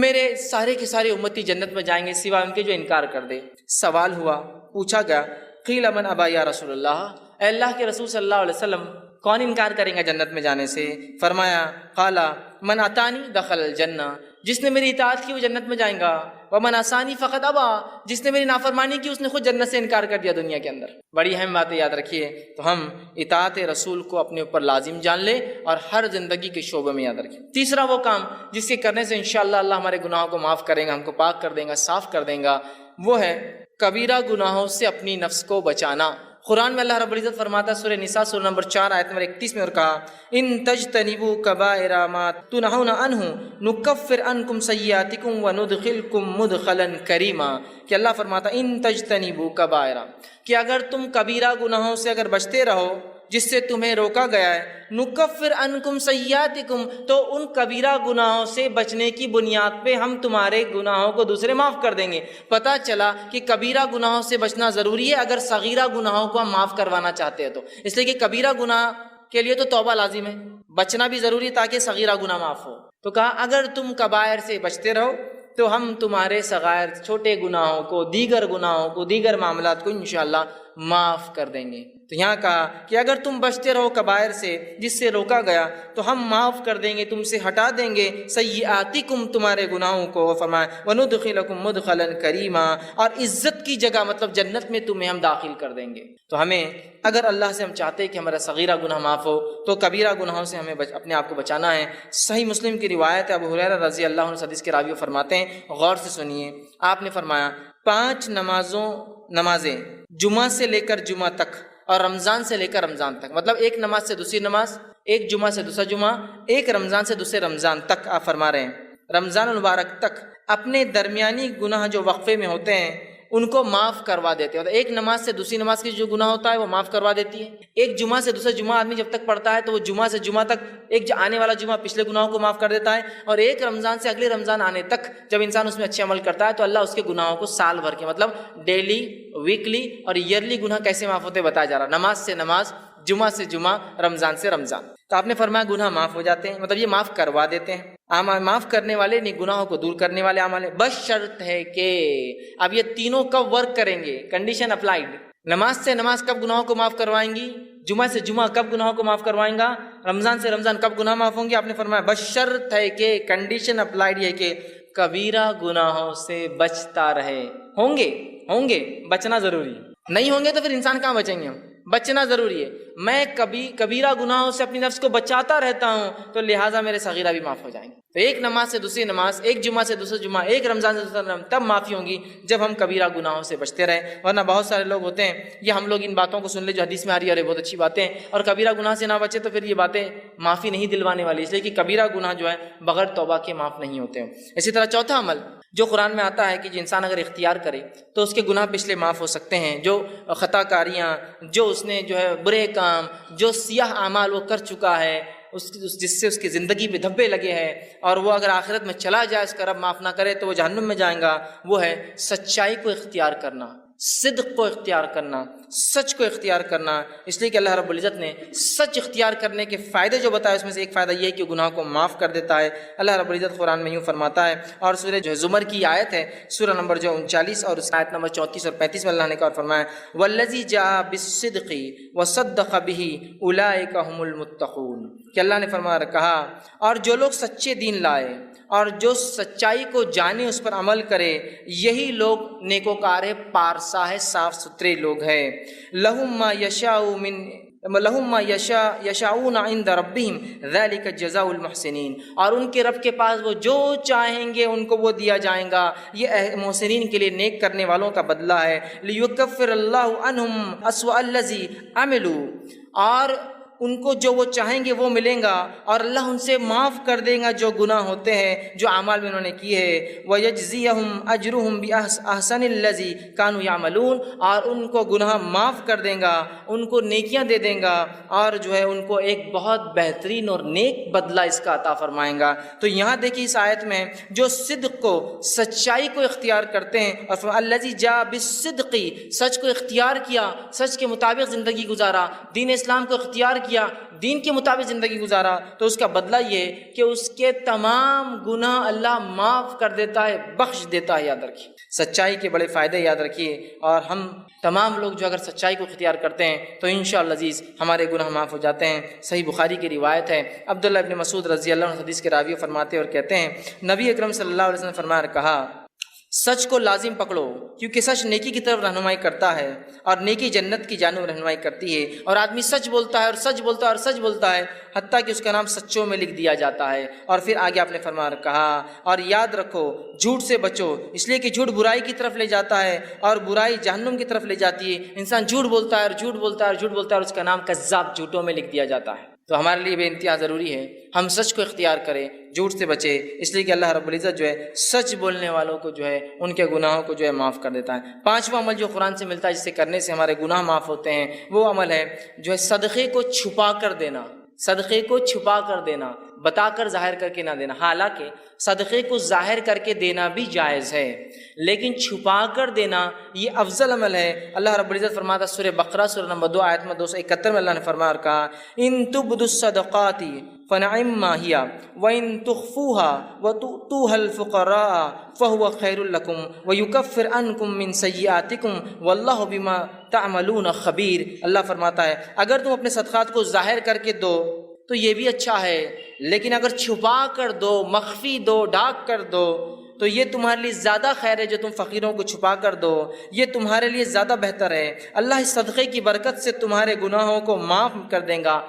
میرے سارے کے سارے امتی جنت میں جائیں گے سوائے ان کے جو انکار کر دے۔ سوال ہوا، پوچھا گیا قیل من ابا یا رسول اللہ، اے اللہ کے رسول صلی اللہ علیہ وسلم کون انکار کریں گا جنت میں جانے سے؟ فرمایا قال من اتانی دخل الجنہ، جس نے میری اطاعت کی وہ جنت میں جائیں گا، ومن عصانی فقط ابا، جس نے میری نافرمانی کی اس نے خود جنت سے انکار کر دیا دنیا کے اندر۔ بڑی اہم باتیں یاد رکھیے۔ تو ہم اطاعت رسول کو اپنے اوپر لازم جان لیں اور ہر زندگی کے شعبے میں یاد رکھیں۔ تیسرا وہ کام جس کے کرنے سے انشاءاللہ اللہ ہمارے گناہوں کو معاف کرے گا، ہم کو پاک کر دے گا، صاف کر دے گا، وہ ہے کبیرہ گناہوں سے اپنی نفس کو بچانا۔ قرآن میں اللہ رب العزت فرماتا ہے سورہ نساء سورہ نمبر 4 آیت نمبر 31 میں، اور کہا ان تجتنبوا کبائر ما تنہون عنہ نکفر عنکم سیئاتکم وندخلکم مدخلا کریما، کہ اللہ فرماتا ہے ان تجتنبوا کبائر، کہ اگر تم کبیرہ گناہوں سے اگر بچتے رہو جس سے تمہیں روکا گیا ہے، نکفر عنکم سیئاتکم، تو ان کبیرہ گناہوں سے بچنے کی بنیاد پہ ہم تمہارے گناہوں کو دوسرے معاف کر دیں گے۔ پتہ چلا کہ کبیرہ گناہوں سے بچنا ضروری ہے اگر صغیرہ گناہوں کو ہم معاف کروانا چاہتے ہیں تو، اس لیے کہ کبیرہ گناہ کے لیے تو توبہ لازم ہے، بچنا بھی ضروری ہے تاکہ صغیرہ گناہ معاف ہو۔ تو کہا اگر تم کبائر سے بچتے رہو تو ہم تمہارے صغائر چھوٹے گناہوں کو، دیگر گناہوں کو، دیگر معاملات کو انشاءاللہ معاف کر دیں گے۔ تو یہاں کہا کہ اگر تم بچتے رہو کبائر سے جس سے روکا گیا تو ہم معاف کر دیں گے، تم سے ہٹا دیں گے سیئاتکم تمہارے گناہوں کو، فرمایا وندخلکم مدخلا کریما، اور عزت کی جگہ مطلب جنت میں تمہیں ہم داخل کر دیں گے۔ تو ہمیں اگر اللہ سے ہم چاہتے ہیں کہ ہمارا صغیرہ گناہ معاف ہو تو کبیرہ گناہوں سے ہمیں اپنے آپ کو بچانا ہے۔ صحیح مسلم کی روایت ہے، ابو ہریرہ رضی اللہ عنہ حدیث کے راوی فرماتے ہیں، غور سے سنیے، آپ نے فرمایا 5 نمازیں جمعہ سے لے کر جمعہ تک اور رمضان سے لے کر رمضان تک، مطلب ایک نماز سے دوسری نماز، ایک جمعہ سے دوسرا جمعہ، ایک رمضان سے دوسرے رمضان تک، آپ فرما رہے ہیں رمضان المبارک تک اپنے درمیانی گناہ جو وقفے میں ہوتے ہیں ان کو معاف کروا دیتے ہیں۔ ایک نماز سے دوسری نماز کی جو گناہ ہوتا ہے وہ معاف کروا دیتی ہے۔ ایک جمعہ سے دوسرا جمعہ آدمی جب تک پڑھتا ہے تو وہ جمعہ سے جمعہ تک ایک آنے والا جمعہ پچھلے گناہوں کو معاف کر دیتا ہے، اور ایک رمضان سے اگلے رمضان آنے تک جب انسان اس میں اچھے عمل کرتا ہے تو اللہ اس کے گناہوں کو سال بھر کے مطلب ڈیلی، ویکلی اور ایئرلی گناہ کیسے معاف ہوتے بتایا جا رہا، نماز سے نماز، جمعہ سے جمعہ، رمضان سے رمضان۔ تو آپ نے فرمایا گناہ معاف ہو جاتے ہیں، مطلب یہ معاف کروا دیتے ہیں، معاف کرنے والے نہیں، گناہوں کو دور کرنے والے اعمال ہیں، بس شرط ہے کہ اب یہ تینوں کب ورک کریں گے، کنڈیشن اپلائیڈ۔ نماز سے نماز کب گناہوں کو معاف کروائیں گی، جمعہ سے جمعہ کب گناہوں کو معاف کروائیں گا، رمضان سے رمضان کب گناہ معاف ہوں گے؟ آپ نے فرمایا بس شرط ہے کہ، کنڈیشن اپلائیڈ ہے کہ کبیرہ گناہوں سے بچتا رہے۔ ہوں گے بچنا ضروری ہے، نہیں ہوں گے تو پھر انسان کہاں بچیں گے ہم؟ بچنا ضروری ہے۔ میں کبیرہ گناہوں سے اپنی نفس کو بچاتا رہتا ہوں تو لہٰذا میرے صغیرہ بھی معاف ہو جائیں گے۔ تو ایک نماز سے دوسری نماز، ایک جمعہ سے دوسرا جمعہ، ایک رمضان سے دوسرا رمضان، تب معافی ہوں گی جب ہم کبیرہ گناہوں سے بچتے رہیں۔ ورنہ بہت سارے لوگ ہوتے ہیں، یہ ہم لوگ ان باتوں کو سن لے جو حدیث میں آ رہی ہے، ارے بہت اچھی باتیں، اور کبیرہ گناہ سے نہ بچے تو پھر یہ باتیں معافی نہیں دلوانے والی، اس لیے کہ کبیرہ گناہ جو ہے بغیر توبہ کے معاف نہیں ہوتے ہیں۔ اسی طرح چوتھا عمل جو قرآن میں آتا ہے کہ جو انسان اگر اختیار کرے تو اس کے گناہ پچھلے معاف ہو سکتے ہیں، جو خطا کاریاں، جو اس نے جو ہے برے کام، جو سیاہ اعمال وہ کر چکا ہے، جس سے اس کی زندگی پہ دھبے لگے ہیں، اور وہ اگر آخرت میں چلا جائے اس کا رب معاف نہ کرے تو وہ جہنم میں جائیں گا، وہ ہے سچائی کو اختیار کرنا، صدق کو اختیار کرنا، سچ کو اختیار کرنا۔ اس لیے کہ اللہ رب العزت نے سچ اختیار کرنے کے فائدے جو بتائے اس میں سے ایک فائدہ یہ ہے کہ گناہ کو معاف کر دیتا ہے۔ اللہ رب العزت قرآن میں یوں فرماتا ہے، اور سورہ جو زمر کی آیت ہے، سورہ نمبر جو 39 اور اس آیت نمبر 34 اور 35 میں اللہ نے کہا فرمایا والذی جاء بالصدق وصدق به اولئک هم المتقون، کہ اللہ نے فرمایا کہا اور جو لوگ سچے دین لائے اور جو سچائی کو جانے اس پر عمل کرے یہی لوگ نیکوکار ہے، پارسا ہے، صاف ستھرے لوگ ہیں۔ لہم ما یشاؤون عند ربہم ذلک جزاء المحسنین، اور ان کے رب کے پاس وہ جو چاہیں گے ان کو وہ دیا جائیں گا، یہ محسنین کے لیے، نیک کرنے والوں کا بدلہ ہے۔ لیکفر اللہ عنہم اسوأ الذی عملوا، اور ان کو جو وہ چاہیں گے وہ ملیں گا، اور اللہ ان سے معاف کر دے گا جو گناہ ہوتے ہیں، جو اعمال میں انہوں نے کیے ہیں۔ وَيَجْزِيَهُمْ أَجْرُهُمْ بِأَحْسَنِ الَّذِي كَانُوا يَعْمَلُونَ، اور ان کو گناہ معاف کر دے گا، ان کو نیکیاں دے دے گا، اور جو ہے ان کو ایک بہت بہترین اور نیک بدلہ اس کا عطا فرمائیں گا۔ تو یہاں دیکھیے اس آیت میں جو صدق کو، سچائی کو اختیار کرتے ہیں، اور الَّذِي جَاءَ بِالصِّدْقِ، سچ کو اختیار کیا، سچ کے مطابق زندگی گزارا، دین اسلام کو اختیار کیا، دین کے مطابق زندگی گزارا، تو اس کا بدلہ یہ کہ اس کے تمام گناہ اللہ معاف کر دیتا ہے، بخش دیتا ہے۔ یاد رکھیے سچائی کے بڑے فائدے یاد رکھیے، اور ہم تمام لوگ جو اگر سچائی کو اختیار کرتے ہیں تو انشاءاللہ عزیز ہمارے گناہ معاف ہو جاتے ہیں۔ صحیح بخاری کی روایت ہے، عبداللہ ابن مسعود رضی اللہ عنہ حدیث کے راوی فرماتے اور کہتے ہیں، نبی اکرم صلی اللہ علیہ وسلم نے فرمایا، کہا سچ کو لازم پکڑو، کیونکہ سچ نیکی کی طرف رہنمائی کرتا ہے، اور نیکی جنت کی جانب رہنمائی کرتی ہے۔ اور آدمی سچ بولتا ہے اور سچ بولتا ہے اور سچ بولتا ہے، حتیٰ کہ اس کا نام سچوں میں لکھ دیا جاتا ہے۔ اور پھر آگے آپ نے فرمایا، کہا اور یاد رکھو جھوٹ سے بچو، اس لیے کہ جھوٹ برائی کی طرف لے جاتا ہے، اور برائی جہنم کی طرف لے جاتی ہے۔ انسان جھوٹ بولتا ہے اور جھوٹ بولتا ہے اور جھوٹ بولتا ہے، اور اس کا نام کذاب، جھوٹوں میں لکھ دیا جاتا ہے۔ تو ہمارے لیے بے انتہا ضروری ہے ہم سچ کو اختیار کریں، جھوٹ سے بچے، اس لیے کہ اللہ رب العزت جو ہے سچ بولنے والوں کو جو ہے ان کے گناہوں کو جو ہے معاف کر دیتا ہے۔ پانچواں عمل جو قرآن سے ملتا ہے، جس سے کرنے سے ہمارے گناہ معاف ہوتے ہیں، وہ عمل ہے جو ہے صدقے کو چھپا کر دینا۔ صدقے کو چھپا کر دینا، بتا کر ظاہر کر کے نہ دینا۔ حالانکہ صدقے کو ظاہر کر کے دینا بھی جائز ہے، لیکن چھپا کر دینا یہ افضل عمل ہے۔ اللہ رب العزت فرماتا ہے سورہ بقرہ سورہ نمبر 2 آیت میں 271 میں اللہ نے فرمایا اور کہا، ان تبدوا الصدقات فنعما ہی وان تخفوها وتؤتوها الفقراء فهو خیر لكم ويكفر عنكم من سیئاتكم واللہ بما تعملون خبیر۔ اللہ فرماتا ہے اگر تم اپنے صدقات کو ظاہر کر کے دو تو یہ بھی اچھا ہے، لیکن اگر چھپا کر دو، مخفی دو، ڈھانک کر دو، تو یہ تمہارے لیے زیادہ خیر ہے۔ جو تم فقیروں کو چھپا کر دو یہ تمہارے لیے زیادہ بہتر ہے۔ اللہ اس صدقے کی برکت سے تمہارے گناہوں کو معاف کر دے گا،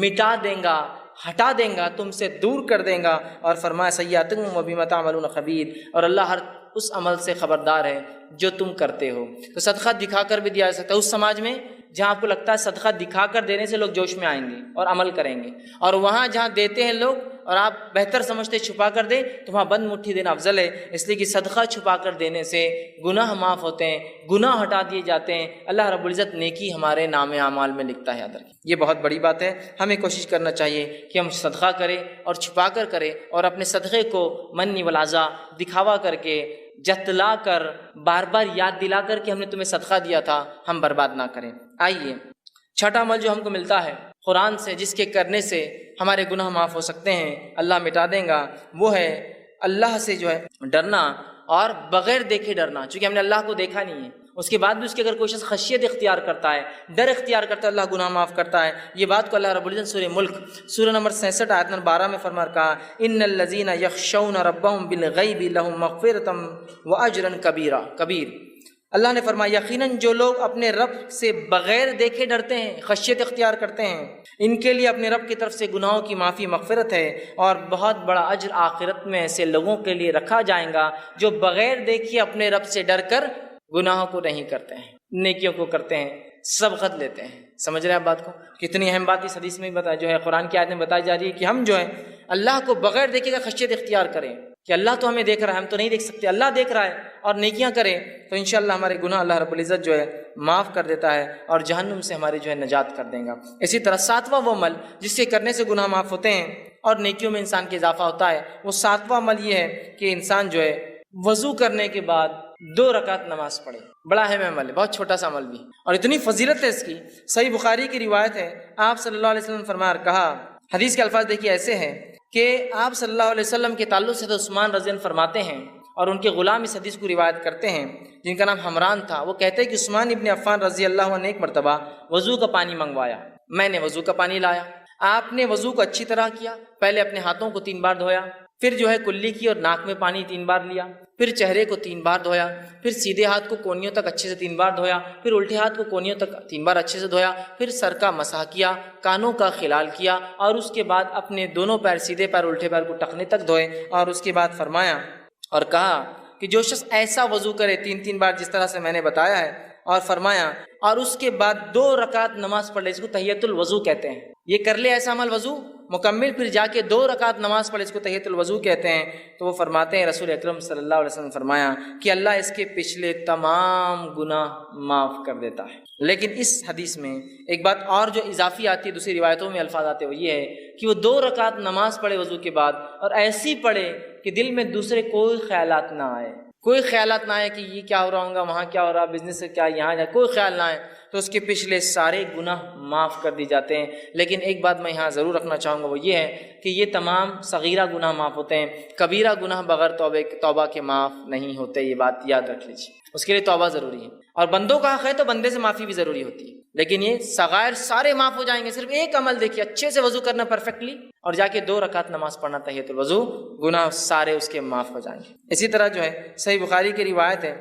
مٹا دے گا، ہٹا دیں گا، تم سے دور کر دیں گا۔ اور فرمایا سیئاتکم وبما تعملون خبیر، اور اللہ ہر اس عمل سے خبردار ہے جو تم کرتے ہو۔ تو صدقہ دکھا کر بھی دیا جا سکتا ہے۔ اس سماج میں جہاں آپ کو لگتا ہے صدقہ دکھا کر دینے سے لوگ جوش میں آئیں گے اور عمل کریں گے، اور وہاں جہاں دیتے ہیں لوگ اور آپ بہتر سمجھتے چھپا کر دیں، تو وہاں بند مٹھی دینا افضل ہے۔ اس لیے کہ صدقہ چھپا کر دینے سے گناہ معاف ہوتے ہیں، گناہ ہٹا دیے جاتے ہیں، اللہ رب العزت نیکی ہمارے نام اعمال میں لکھتا ہے۔ یاد رکھیں یہ بہت بڑی بات ہے۔ ہمیں کوشش کرنا چاہیے کہ ہم صدقہ کریں اور چھپا کر کریں، اور اپنے صدقے کو منی والعزا، دکھاوا کر کے، جتلا کر، بار بار یاد دلا کر کہ ہم نے تمہیں صدقہ دیا تھا، ہم برباد نہ کریں۔ آئیے چھٹا عمل جو ہم کو ملتا ہے قرآن سے، جس کے کرنے سے ہمارے گناہ معاف ہو سکتے ہیں، اللہ مٹا دیں گا، وہ ہے اللہ سے جو ہے ڈرنا، اور بغیر دیکھے ڈرنا۔ چونکہ ہم نے اللہ کو دیکھا نہیں ہے، اس کے بعد بھی اس کی اگر کوئی شخص خشیت اختیار کرتا ہے، ڈر اختیار کرتا ہے، اللہ گناہ معاف کرتا ہے۔ یہ بات کو اللہ رب العزت سورہ ملک سورہ نمبر 66 آیت نمبر 12 میں فرما کہا، ان الذین یخشون ربهم بالغیب لهم مغفرۃ واجرا کبیر۔ اللہ نے فرمایا یقیناً جو لوگ اپنے رب سے بغیر دیکھے ڈرتے ہیں، خشیت اختیار کرتے ہیں، ان کے لیے اپنے رب کی طرف سے گناہوں کی معافی، مغفرت ہے، اور بہت بڑا اجر آخرت میں ایسے لوگوں کے لیے رکھا جائے گا جو بغیر دیکھے اپنے رب سے ڈر کر گناہوں کو نہیں کرتے ہیں، نیکیوں کو کرتے ہیں، سبقت لیتے ہیں۔ سمجھ رہے ہیں آپ بات کو؟ کتنی اہم بات اس حدیث میں بتایا، جو ہے قرآن کی آیت میں بتائی جا رہی ہے کہ ہم جو ہے اللہ کو بغیر دیکھے کا خشیت اختیار کریں، کہ اللہ تو ہمیں دیکھ رہا ہے، ہم تو نہیں دیکھ سکتے، اللہ دیکھ رہا ہے، اور نیکیاں کریں تو انشاءاللہ ہمارے گناہ اللہ رب العزت جو ہے معاف کر دیتا ہے، اور جہنم سے ہماری جو ہے نجات کر دیں گا۔ اسی طرح ساتواں وہ عمل جس کے کرنے سے گناہ معاف ہوتے ہیں اور نیکیوں میں انسان کا اضافہ ہوتا ہے، وہ ساتواں عمل یہ ہے کہ انسان جو ہے وضو کرنے کے بعد 2 رکعت نماز پڑھے۔ بڑا اہم عمل ہے، بہت چھوٹا سا عمل بھی، اور اتنی فضیلت ہے اس کی۔ صحیح بخاری کی روایت ہے، آپ صلی اللہ علیہ وسلم نے فرمایا کہا، حدیث کے الفاظ دیکھیے ایسے ہیں کہ آپ صلی اللہ علیہ وسلم کے تعلق سے عثمان رضی اللہ عنہ فرماتے ہیں، اور ان کے غلام اس حدیث کو روایت کرتے ہیں جن کا نام حمران تھا، وہ کہتے ہیں کہ عثمان ابن عفان رضی اللہ عنہ نے ایک مرتبہ وضو کا پانی منگوایا، میں نے وضو کا پانی لایا، آپ نے وضو کو اچھی طرح کیا، پہلے اپنے ہاتھوں کو 3 بار دھویا، پھر جو ہے کلی کی اور ناک میں پانی 3 بار لیا، پھر چہرے کو 3 بار دھویا، پھر سیدھے ہاتھ کو کونیوں تک اچھے سے 3 بار دھویا، پھر الٹے ہاتھ کو کونیوں تک 3 بار اچھے سے دھویا، پھر سر کا مسح کیا، کانوں کا خلال کیا، اور اس کے بعد اپنے دونوں پیر، سیدھے پیر الٹے پیر کو ٹخنے تک دھوئے، اور اس کے بعد فرمایا اور کہا کہ جو شخص ایسا وضو کرے 3 بار جس طرح سے میں نے بتایا ہے، اور فرمایا اور اس کے بعد 2 رکعت نماز پڑھ لے، اس کو تحیۃ الوضو کہتے ہیں۔ یہ کر لے ایسا عمل وضو مکمل، پھر جا کے 2 رکعت نماز پڑھے، اس کو تحیۃ الوضو کہتے ہیں، تو وہ فرماتے ہیں رسول اکرم صلی اللہ علیہ وسلم نے فرمایا کہ اللہ اس کے پچھلے تمام گناہ معاف کر دیتا ہے۔ لیکن اس حدیث میں ایک بات اور جو اضافی آتی ہے، دوسری روایتوں میں الفاظ آتے ہیں، وہ یہ ہے کہ وہ 2 رکعت نماز پڑھے وضو کے بعد، اور ایسی پڑھے کہ دل میں دوسرے کوئی خیالات نہ آئے، کوئی خیالات نہ آئے کہ یہ کیا ہو رہا ہوگا، وہاں کیا ہو رہا، بزنس سے کیا یہاں جائے، کوئی خیال نہ آئے، تو اس کے پچھلے سارے گناہ معاف کر دی جاتے ہیں۔ لیکن ایک بات میں یہاں ضرور رکھنا چاہوں گا، وہ یہ ہے کہ یہ تمام صغیرہ گناہ معاف ہوتے ہیں، کبیرہ گناہ بغیر توبہ کے معاف نہیں ہوتے، یہ بات یاد رکھ لیجیے، اس کے لیے توبہ ضروری ہے، اور بندوں کا حق ہے تو بندے سے معافی بھی ضروری ہوتی ہے، لیکن یہ صغائر سارے معاف ہو جائیں گے، صرف ایک عمل دیکھیے، اچھے سے وضو کرنا پرفیکٹلی، اور جا کے 2 رکعت نماز پڑھنا تحیۃ الوضو، گناہ سارے اس کے معاف ہو جائیں گے۔ اسی طرح جو ہے صحیح بخاری کی روایت ہے،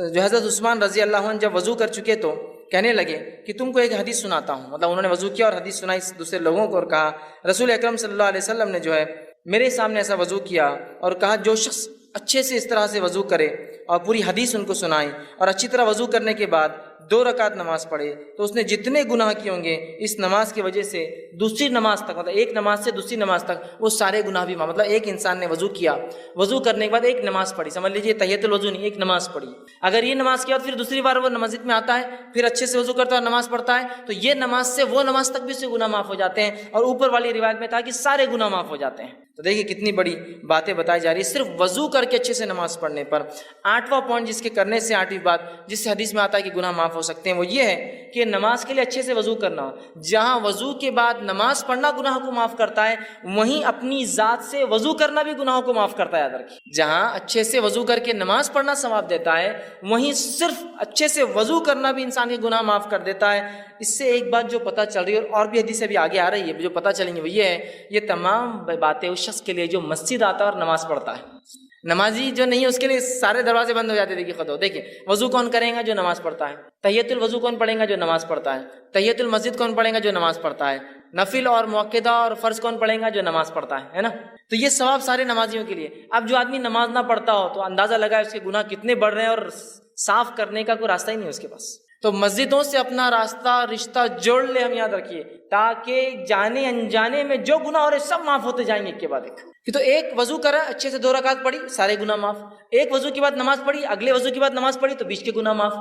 جو حضرت عثمان رضی اللہ عنہ جب وضو کر چکے تو کہنے لگے کہ تم کو ایک حدیث سناتا ہوں، مطلب انہوں نے وضو کیا اور حدیث سنائی دوسرے لوگوں کو، اور کہا رسول اکرم صلی اللہ علیہ وسلم نے جو ہے میرے سامنے ایسا وضو کیا، اور کہا جو شخص اچھے سے اس طرح سے وضو کرے، اور پوری حدیث ان کو سنائی، اور اچھی طرح وضو کرنے کے بعد 2 رکعت نماز پڑھے، تو اس نے جتنے گناہ کیے ہوں گے اس نماز کی وجہ سے دوسری نماز تک، مطلب ایک نماز سے دوسری نماز تک وہ سارے گناہ بھی معاف، مطلب ایک انسان نے وضو کیا، وضو کرنے کے بعد ایک نماز پڑھی، سمجھ لیجیے تحیۃ الوضو نہیں، ایک نماز پڑھی، اگر یہ نماز کیا تو پھر دوسری بار وہ مسجد میں آتا ہے، پھر اچھے سے وضو کرتا ہے اور نماز پڑھتا ہے، تو یہ نماز سے وہ نماز تک بھی اس سے گناہ معاف ہو جاتے ہیں، اور اوپر والی روایت میں تھا کہ سارے گناہ معاف ہو جاتے ہیں۔ تو دیکھیے کتنی بڑی باتیں بتائی جا رہی ہے صرف وضو کر کے اچھے سے نماز پڑھنے پر۔ 8واں پوائنٹ جس کے کرنے سے 8ویں بات جس سے حدیث میں آتا ہے کہ گناہ معاف ہو سکتے ہیں، وہ یہ ہے کہ نماز کے لیے اچھے سے وضو کرنا، جہاں وضو کے بعد نماز پڑھنا گناہ کو معاف کرتا ہے، وہیں اپنی ذات سے وضو کرنا بھی گناہوں کو معاف کرتا ہے، یاد رکھیے، جہاں اچھے سے وضو کر کے نماز پڑھنا ثواب دیتا ہے، وہیں صرف اچھے سے وضو کرنا بھی انسان کے گناہ معاف کر دیتا ہے۔ اس سے ایک بات جو پتہ چل رہی ہے، اور بھی حدیث ابھی آگے آ رہی ہے جو پتہ چلیں گے، وہ یہ ہے یہ تمام باتیں اس شخص کے لیے جو مسجد آتا ہے اور نماز پڑھتا ہے، نمازی جو نہیں ہے اس کے لیے سارے دروازے بند ہو جاتے ہیں۔ دیکھیں وضو کون کرے گا؟ جو نماز پڑھتا ہے۔ تحیۃ الوضو کون پڑھے گا؟ جو نماز پڑھتا ہے۔ تحیۃ المسجد کون پڑھے گا؟ جو نماز پڑھتا ہے۔ نفل اور مؤکدہ اور فرض کون پڑھے گا؟ جو نماز پڑھتا ہے نا؟ تو یہ ثواب سارے نمازیوں کے لیے۔ اب جو آدمی نماز نہ پڑھتا ہو تو اندازہ لگائے اس کے گناہ کتنے بڑھ رہے ہیں، اور صاف کرنے کا کوئی راستہ ہی نہیں ہے اس کے پاس۔ تو مسجدوں سے اپنا رشتہ جوڑ لے، ہم یاد رکھیے، تاکہ جانے انجانے میں جو گناہ ہو رہے سب معاف ہوتے جائیں گے ایک کے بعد ایک۔ کہ تو ایک وضو کرا، اچھے سے 2 رکعت پڑھی، سارے گناہ معاف۔ ایک وضو کے بعد نماز پڑھی، اگلے وضو کے بعد نماز پڑھی تو بیچ کے گناہ معاف۔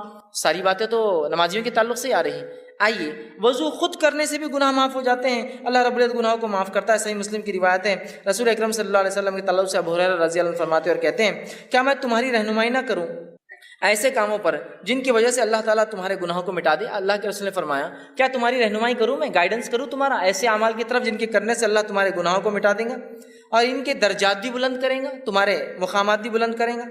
ساری باتیں تو نمازیوں کے تعلق سے ہی آ رہی ہیں۔ آئیے، وضو خود کرنے سے بھی گناہ معاف ہو جاتے ہیں، اللہ رب العزت گناہوں کو معاف کرتا ہے۔ صحیح مسلم کی روایت ہے، رسول اکرم صلی اللہ علیہ وسلم کے تعلق سے ابو ہریرہ رضی اللہ عنہ فرماتے اور کہتے ہیں، کیا میں تمہاری رہنمائی نہ کروں ایسے کاموں پر جن کی وجہ سے اللہ تعالیٰ تمہارے گناہوں کو مٹا دے؟ اللہ کے رسول نے فرمایا، کیا تمہاری رہنمائی کروں، میں گائیڈنس کروں تمہارا ایسے اعمال کی طرف جن کے کرنے سے اللہ تمہارے گناہوں کو مٹا دیں گا، اور ان کے درجات بھی بلند کریں گا، تمہارے مقامات بھی بلند کریں گا؟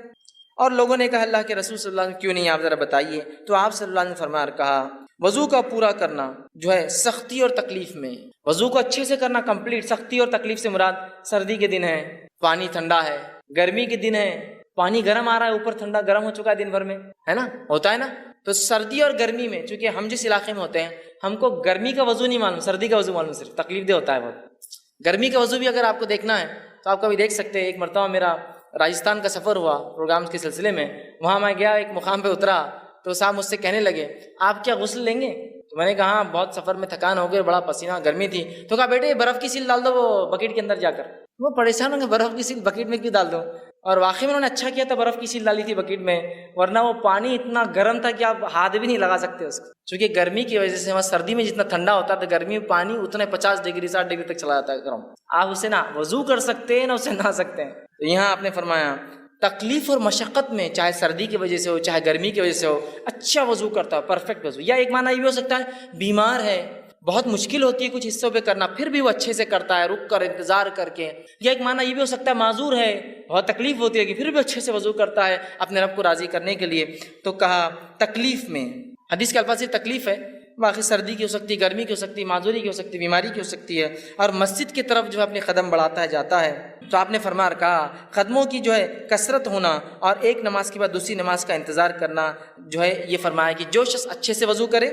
اور لوگوں نے کہا اللہ کے رسول صلی اللہ علیہ وسلم کیوں نہیں، آپ ذرا بتائیے۔ تو آپ صلی اللہ علیہ وسلم نے فرمایا اور کہا، وضو کا پورا کرنا جو ہے سختی اور تکلیف میں، وضو کو اچھے سے کرنا کمپلیٹ، سختی اور تکلیف سے مراد سردی کے دن ہے، پانی ٹھنڈا ہے، گرمی کے دن ہے، پانی گرم آ رہا ہے، اوپر ٹھنڈا گرم ہو چکا ہے دن بھر میں، ہے نا، ہوتا ہے نا۔ تو سردی اور گرمی میں، چونکہ ہم جس علاقے میں ہوتے ہیں ہم کو گرمی کا وضو نہیں معلوم، سردی کا وضو معلوم، صرف تکلیف دہ ہوتا ہے بہت۔ گرمی کا وضو بھی اگر آپ کو دیکھنا ہے تو آپ کبھی دیکھ سکتے ہیں۔ ایک مرتبہ میرا راجستھان کا سفر ہوا پروگرام کے سلسلے میں، وہاں میں گیا، ایک مقام پہ اترا تو صاحب مجھ سے کہنے لگے، آپ کیا غسل لیں گے؟ تو میں نے کہا ہاں، بہت سفر میں تھکان ہو گئی، بڑا پسینہ، گرمی تھی۔ تو کہا بیٹے برف کی سیل ڈال دو وہ بکیٹ کے اندر جا کر۔ وہ پریشان ہوں گے، برف کی سیل بکیٹ میں کیوں ڈال دو؟ اور واقعی میں انہوں نے اچھا کیا تھا، برف کی سیل ڈالی تھی بکیٹ میں، ورنہ وہ پانی اتنا گرم تھا کہ آپ ہاتھ بھی نہیں لگا سکتے اس کو، چونکہ گرمی کی وجہ سے وہاں سردی میں جتنا ٹھنڈا ہوتا ہے تو گرمی میں پانی اتنے 50 ڈگری 60 ڈگری تک چلا جاتا ہے گرم، آپ اسے نہ وضو کر سکتے ہیں نہ اسے نہا سکتے ہیں۔ تو یہاں آپ نے فرمایا تکلیف اور مشقت میں، چاہے سردی کی وجہ سے ہو چاہے گرمی کی وجہ سے ہو، اچھا وضو کرتا ہے، پرفیکٹ وضو۔ یا ایک معنی یہ بھی ہو سکتا ہے بیمار ہے، بہت مشکل ہوتی ہے کچھ حصوں پہ کرنا، پھر بھی وہ اچھے سے کرتا ہے، رک کر انتظار کر کے۔ یا ایک معنی یہ بھی ہو سکتا ہے معذور ہے، بہت تکلیف ہوتی ہے کہ پھر بھی اچھے سے وضو کرتا ہے اپنے رب کو راضی کرنے کے لیے۔ تو کہا تکلیف میں، حدیث کے الفاظ سے تکلیف ہے، باقی سردی کی ہو سکتی ہے، گرمی کی ہو سکتی ہے، معذوری کی ہو سکتی ہے، بیماری کی ہو سکتی ہے، اور مسجد کی طرف جو ہے اپنے قدم بڑھاتا ہے جاتا ہے۔ تو آپ نے فرمایا کہا قدموں کی جو ہے کثرت ہونا اور ایک نماز کے بعد دوسری نماز کا انتظار کرنا جو ہے، یہ فرمایا کہ جو شخص اچھے سے وضو کرے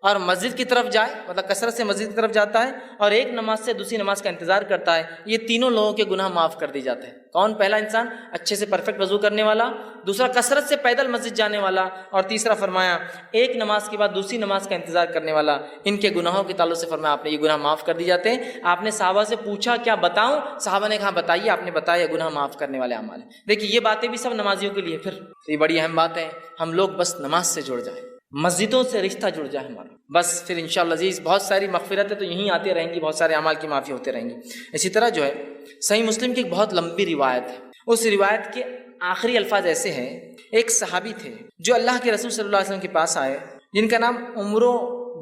اور مسجد کی طرف جائے، مطلب کثرت سے مسجد کی طرف جاتا ہے اور ایک نماز سے دوسری نماز کا انتظار کرتا ہے، یہ تینوں لوگوں کے گناہ معاف کر دی جاتے ہیں۔ کون؟ پہلا انسان اچھے سے پرفیکٹ وضو کرنے والا، دوسرا کثرت سے پیدل مسجد جانے والا، اور تیسرا فرمایا ایک نماز کے بعد دوسری نماز کا انتظار کرنے والا۔ ان کے گناہوں کے تعلق سے فرمایا آپ نے یہ گناہ معاف کر دی جاتے ہیں۔ آپ نے صحابہ سے پوچھا کیا بتاؤں؟ صحابہ نے کہا بتائیے، آپ نے بتایا گناہ معاف کرنے والے اعمال ہیں۔ دیکھیے یہ باتیں بھی سب نمازیوں کے لیے، پھر یہ بڑی اہم بات ہے، ہم لوگ بس نماز سے جڑ جائیں، مسجدوں سے رشتہ جڑ جائے ہمارا، بس پھر انشاءاللہ عزیز بہت ساری مغفرتیں تو یہیں آتی رہیں گی، بہت سارے اعمال کی معافی ہوتے رہیں گی۔ اسی طرح جو ہے صحیح مسلم کی ایک بہت لمبی روایت ہے، اس روایت کے آخری الفاظ ایسے ہیں، ایک صحابی تھے جو اللہ کے رسول صلی اللہ علیہ وسلم کے پاس آئے، جن کا نام عمرو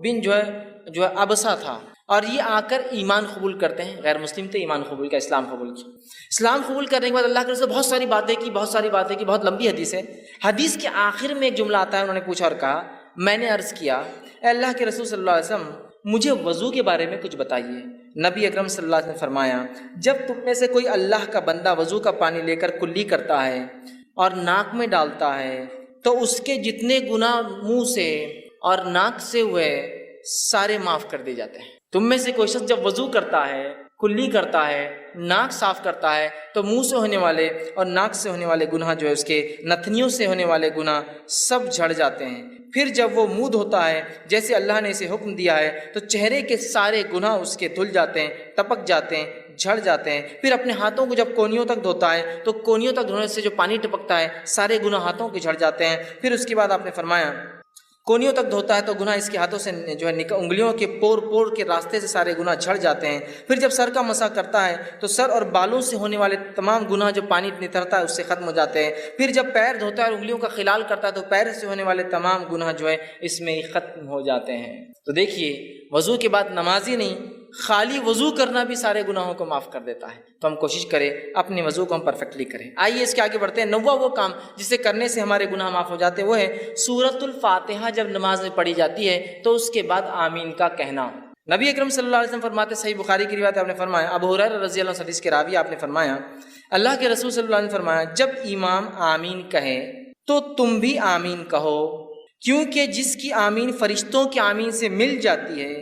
بن جو ہے ابسا تھا، اور یہ آ کر ایمان قبول کرتے ہیں، غیر مسلم تھے، ایمان قبول کیا، اسلام قبول کیا۔ اسلام قبول کرنے کے بعد اللہ کے رسول بہت ساری باتیں کی، بہت لمبی حدیث ہے۔ حدیث کے آخر میں ایک جملہ آتا ہے، انہوں نے پوچھا اور کہا، میں نے عرض کیا اے اللہ کے رسول صلی اللہ علیہ وسلم مجھے وضو کے بارے میں کچھ بتائیے۔ نبی اکرم صلی اللہ علیہ وسلم نے فرمایا جب تم میں سے کوئی اللہ کا بندہ وضو کا پانی لے کر کلی کرتا ہے اور ناک میں ڈالتا ہے تو اس کے جتنے گناہ منہ سے اور ناک سے ہوئے سارے معاف کر دیے جاتے ہیں۔ تم میں سے کوئی شخص جب وضو کرتا ہے، کلی کرتا ہے، ناک صاف کرتا ہے تو منہ سے ہونے والے اور ناک سے ہونے والے گناہ جو ہے اس کے نتنیوں سے ہونے والے گناہ سب جھڑ جاتے ہیں۔ پھر جب وہ منہ دھوتا ہے جیسے اللہ نے اسے حکم دیا ہے تو چہرے کے سارے گناہ اس کے دھل جاتے ہیں، ٹپک جاتے ہیں، جھڑ جاتے ہیں۔ پھر اپنے ہاتھوں کو جب کونیوں تک دھوتا ہے تو کونیوں تک دھونے سے جو پانی ٹپکتا ہے سارے گناہ ہاتھوں کے جھڑ جاتے ہیں۔ پھر اس کے بعد آپ نے فرمایا کونیوں تک دھوتا ہے تو گناہ اس کے ہاتھوں سے جو ہے انگلیوں کے پور کے راستے سے سارے گناہ جھڑ جاتے ہیں۔ پھر جب سر کا مسح کرتا ہے تو سر اور بالوں سے ہونے والے تمام گناہ جو پانی نترتا ہے اس سے ختم ہو جاتے ہیں۔ پھر جب پیر دھوتا ہے اور انگلیوں کا خلال کرتا ہے تو پیر سے ہونے والے تمام گناہ جو ہے اس میں ختم ہو جاتے ہیں۔ تو دیکھیے وضو کے بعد نمازی نہیں، خالی وضو کرنا بھی سارے گناہوں کو معاف کر دیتا ہے۔ تو ہم کوشش کریں اپنے وضو کو ہم پرفیکٹلی کریں۔ آئیے اس کے آگے بڑھتے ہیں۔ نواں وہ کام جسے کرنے سے ہمارے گناہ معاف ہو جاتے ہیں وہ ہے سورۃ الفاتحہ جب نماز میں پڑھی جاتی ہے تو اس کے بعد آمین کا کہنا۔ نبی اکرم صلی اللہ علیہ وسلم فرماتے، صحیح بخاری کی روایت آپ نے فرمایا، ابو ہریرہ رضی اللہ عنہ حدیث کے راوی آپ نے فرمایا اللہ کے رسول صلی اللہ علیہ وسلم نے فرمایا جب امام آمین کہے تو تم بھی آمین کہو، کیونکہ جس کی آمین فرشتوں کی آمین سے مل جاتی ہے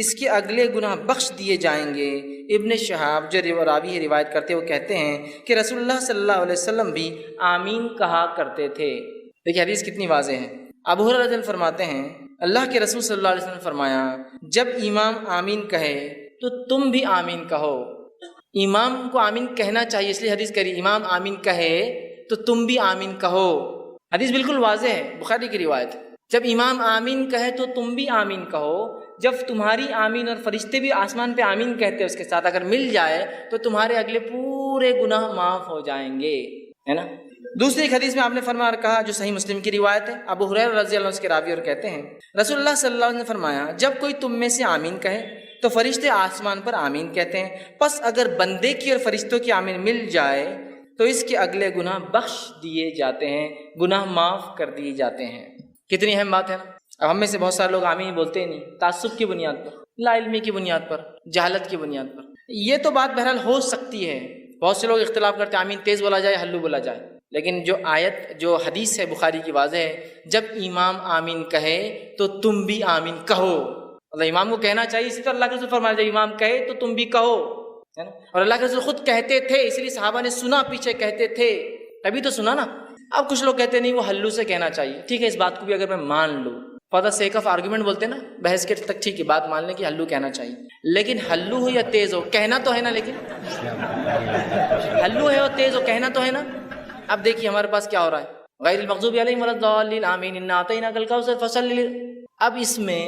اس کے اگلے گناہ بخش دیے جائیں گے۔ ابن شہاب جو راوی ہے روایت کرتے وہ کہتے ہیں کہ رسول اللہ صلی اللہ علیہ وسلم بھی آمین کہا کرتے تھے۔ دیکھیے حدیث کتنی واضح ہے۔ ابو ہریرہ رضی اللہ عنہ فرماتے ہیں اللہ کے رسول صلی اللہ علیہ وسلم نے فرمایا جب امام آمین کہے تو تم بھی آمین کہو۔ امام کو آمین کہنا چاہیے، اس لیے حدیث کری امام آمین کہے تو تم بھی آمین کہو۔ حدیث بالکل واضح ہے، بخاری کی روایت۔ جب امام آمین کہے تو تم بھی آمین کہو، جب تمہاری آمین اور فرشتے بھی آسمان پہ آمین کہتے ہیں اس کے ساتھ اگر مل جائے تو تمہارے اگلے پورے گناہ معاف ہو جائیں گے، ہے نا۔ دوسری ایک حدیث میں آپ نے فرمایا اور کہا جو صحیح مسلم کی روایت ہے، ابو ہریرہ رضی اللہ عنہ کے راوی اور کہتے ہیں رسول اللہ صلی اللہ علیہ وسلم نے فرمایا جب کوئی تم میں سے آمین کہے تو فرشتے آسمان پر آمین کہتے ہیں، پس اگر بندے کی اور فرشتوں کی آمین مل جائے تو اس کے اگلے گناہ بخش دیے جاتے ہیں، گناہ معاف کر دیے جاتے ہیں۔ کتنی اہم بات ہے نا۔ اب ہم میں سے بہت سارے لوگ آمین بولتے ہی نہیں، تعصب کی بنیاد پر، لا علمی کی بنیاد پر، جہالت کی بنیاد پر۔ یہ تو بات بہرحال ہو سکتی ہے، بہت سے لوگ اختلاف کرتے ہیں آمین تیز بولا جائے ہلو بولا جائے، لیکن جو آیت جو حدیث ہے بخاری کی واضح ہے جب امام آمین کہے تو تم بھی آمین کہو۔ اللہ امام کو کہنا چاہیے، اسی طرح اللہ کے رسول فرمایا جب امام کہے تو تم بھی کہو، ہے نا۔ اور اللہ کے رسول خود کہتے تھے، اس لیے صحابہ نے سنا، پیچھے کہتے تھے تبھی تو سنا نا۔ اب کچھ لوگ کہتے نہیں وہ ہلو سے کہنا چاہیے، ٹھیک ہے اس بات کو بھی اگر میں مان لوں، for the sake of argument بولتے ہیں نا، بحث کے تک ٹھیک ہے بات مان لیں کہ ہلو کہنا چاہیے، لیکن ہلو ہو یا تیز ہو کہنا تو ہے نا، لیکن ہلو ہے اور تیز ہو کہنا تو ہے نا۔ اب دیکھیے ہمارے پاس کیا ہو رہا ہے، غیر المغضوب علیہم ولا الضالین آمین انا اعطیناک الکوثر فصلی۔ اب اس میں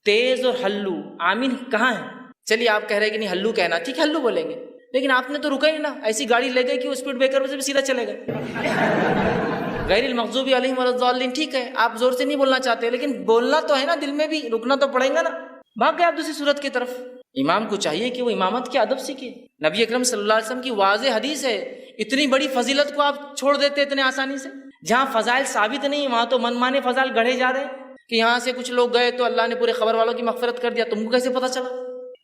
تیز اور ہلو آمین کہاں ہے؟ چلیے آپ کہہ رہے کہ نہیں ہلو کہنا، ٹھیک ہے ہلو بولیں گے، لیکن آپ نے تو رکا ہی نا، ایسی گاڑی لے گئی کہ وہ اسپیڈ بریکر پہ سے بھی سیدھا چلے گئے۔ غیر المغضوب علیہم ولا الضالین ٹھیک ہے آپ زور سے نہیں بولنا چاہتے، لیکن بولنا تو ہے نا، دل میں بھی رکنا تو پڑے گا نا۔ بھاگ گئے آپ دوسری صورت کی طرف۔ امام کو چاہیے کہ وہ امامت کے ادب سیکھے۔ نبی اکرم صلی اللہ علیہ وسلم کی واضح حدیث ہے، اتنی بڑی فضیلت کو آپ چھوڑ دیتے اتنے آسانی سے؟ جہاں فضائل ثابت نہیں وہاں تو من مانے فضائل گڑھے جا رہے ہیں کہ یہاں سے کچھ لوگ گئے تو اللہ نے پورے خبر والوں کی مغفرت کر دیا، تم کو کیسے پتہ چلا؟ رسول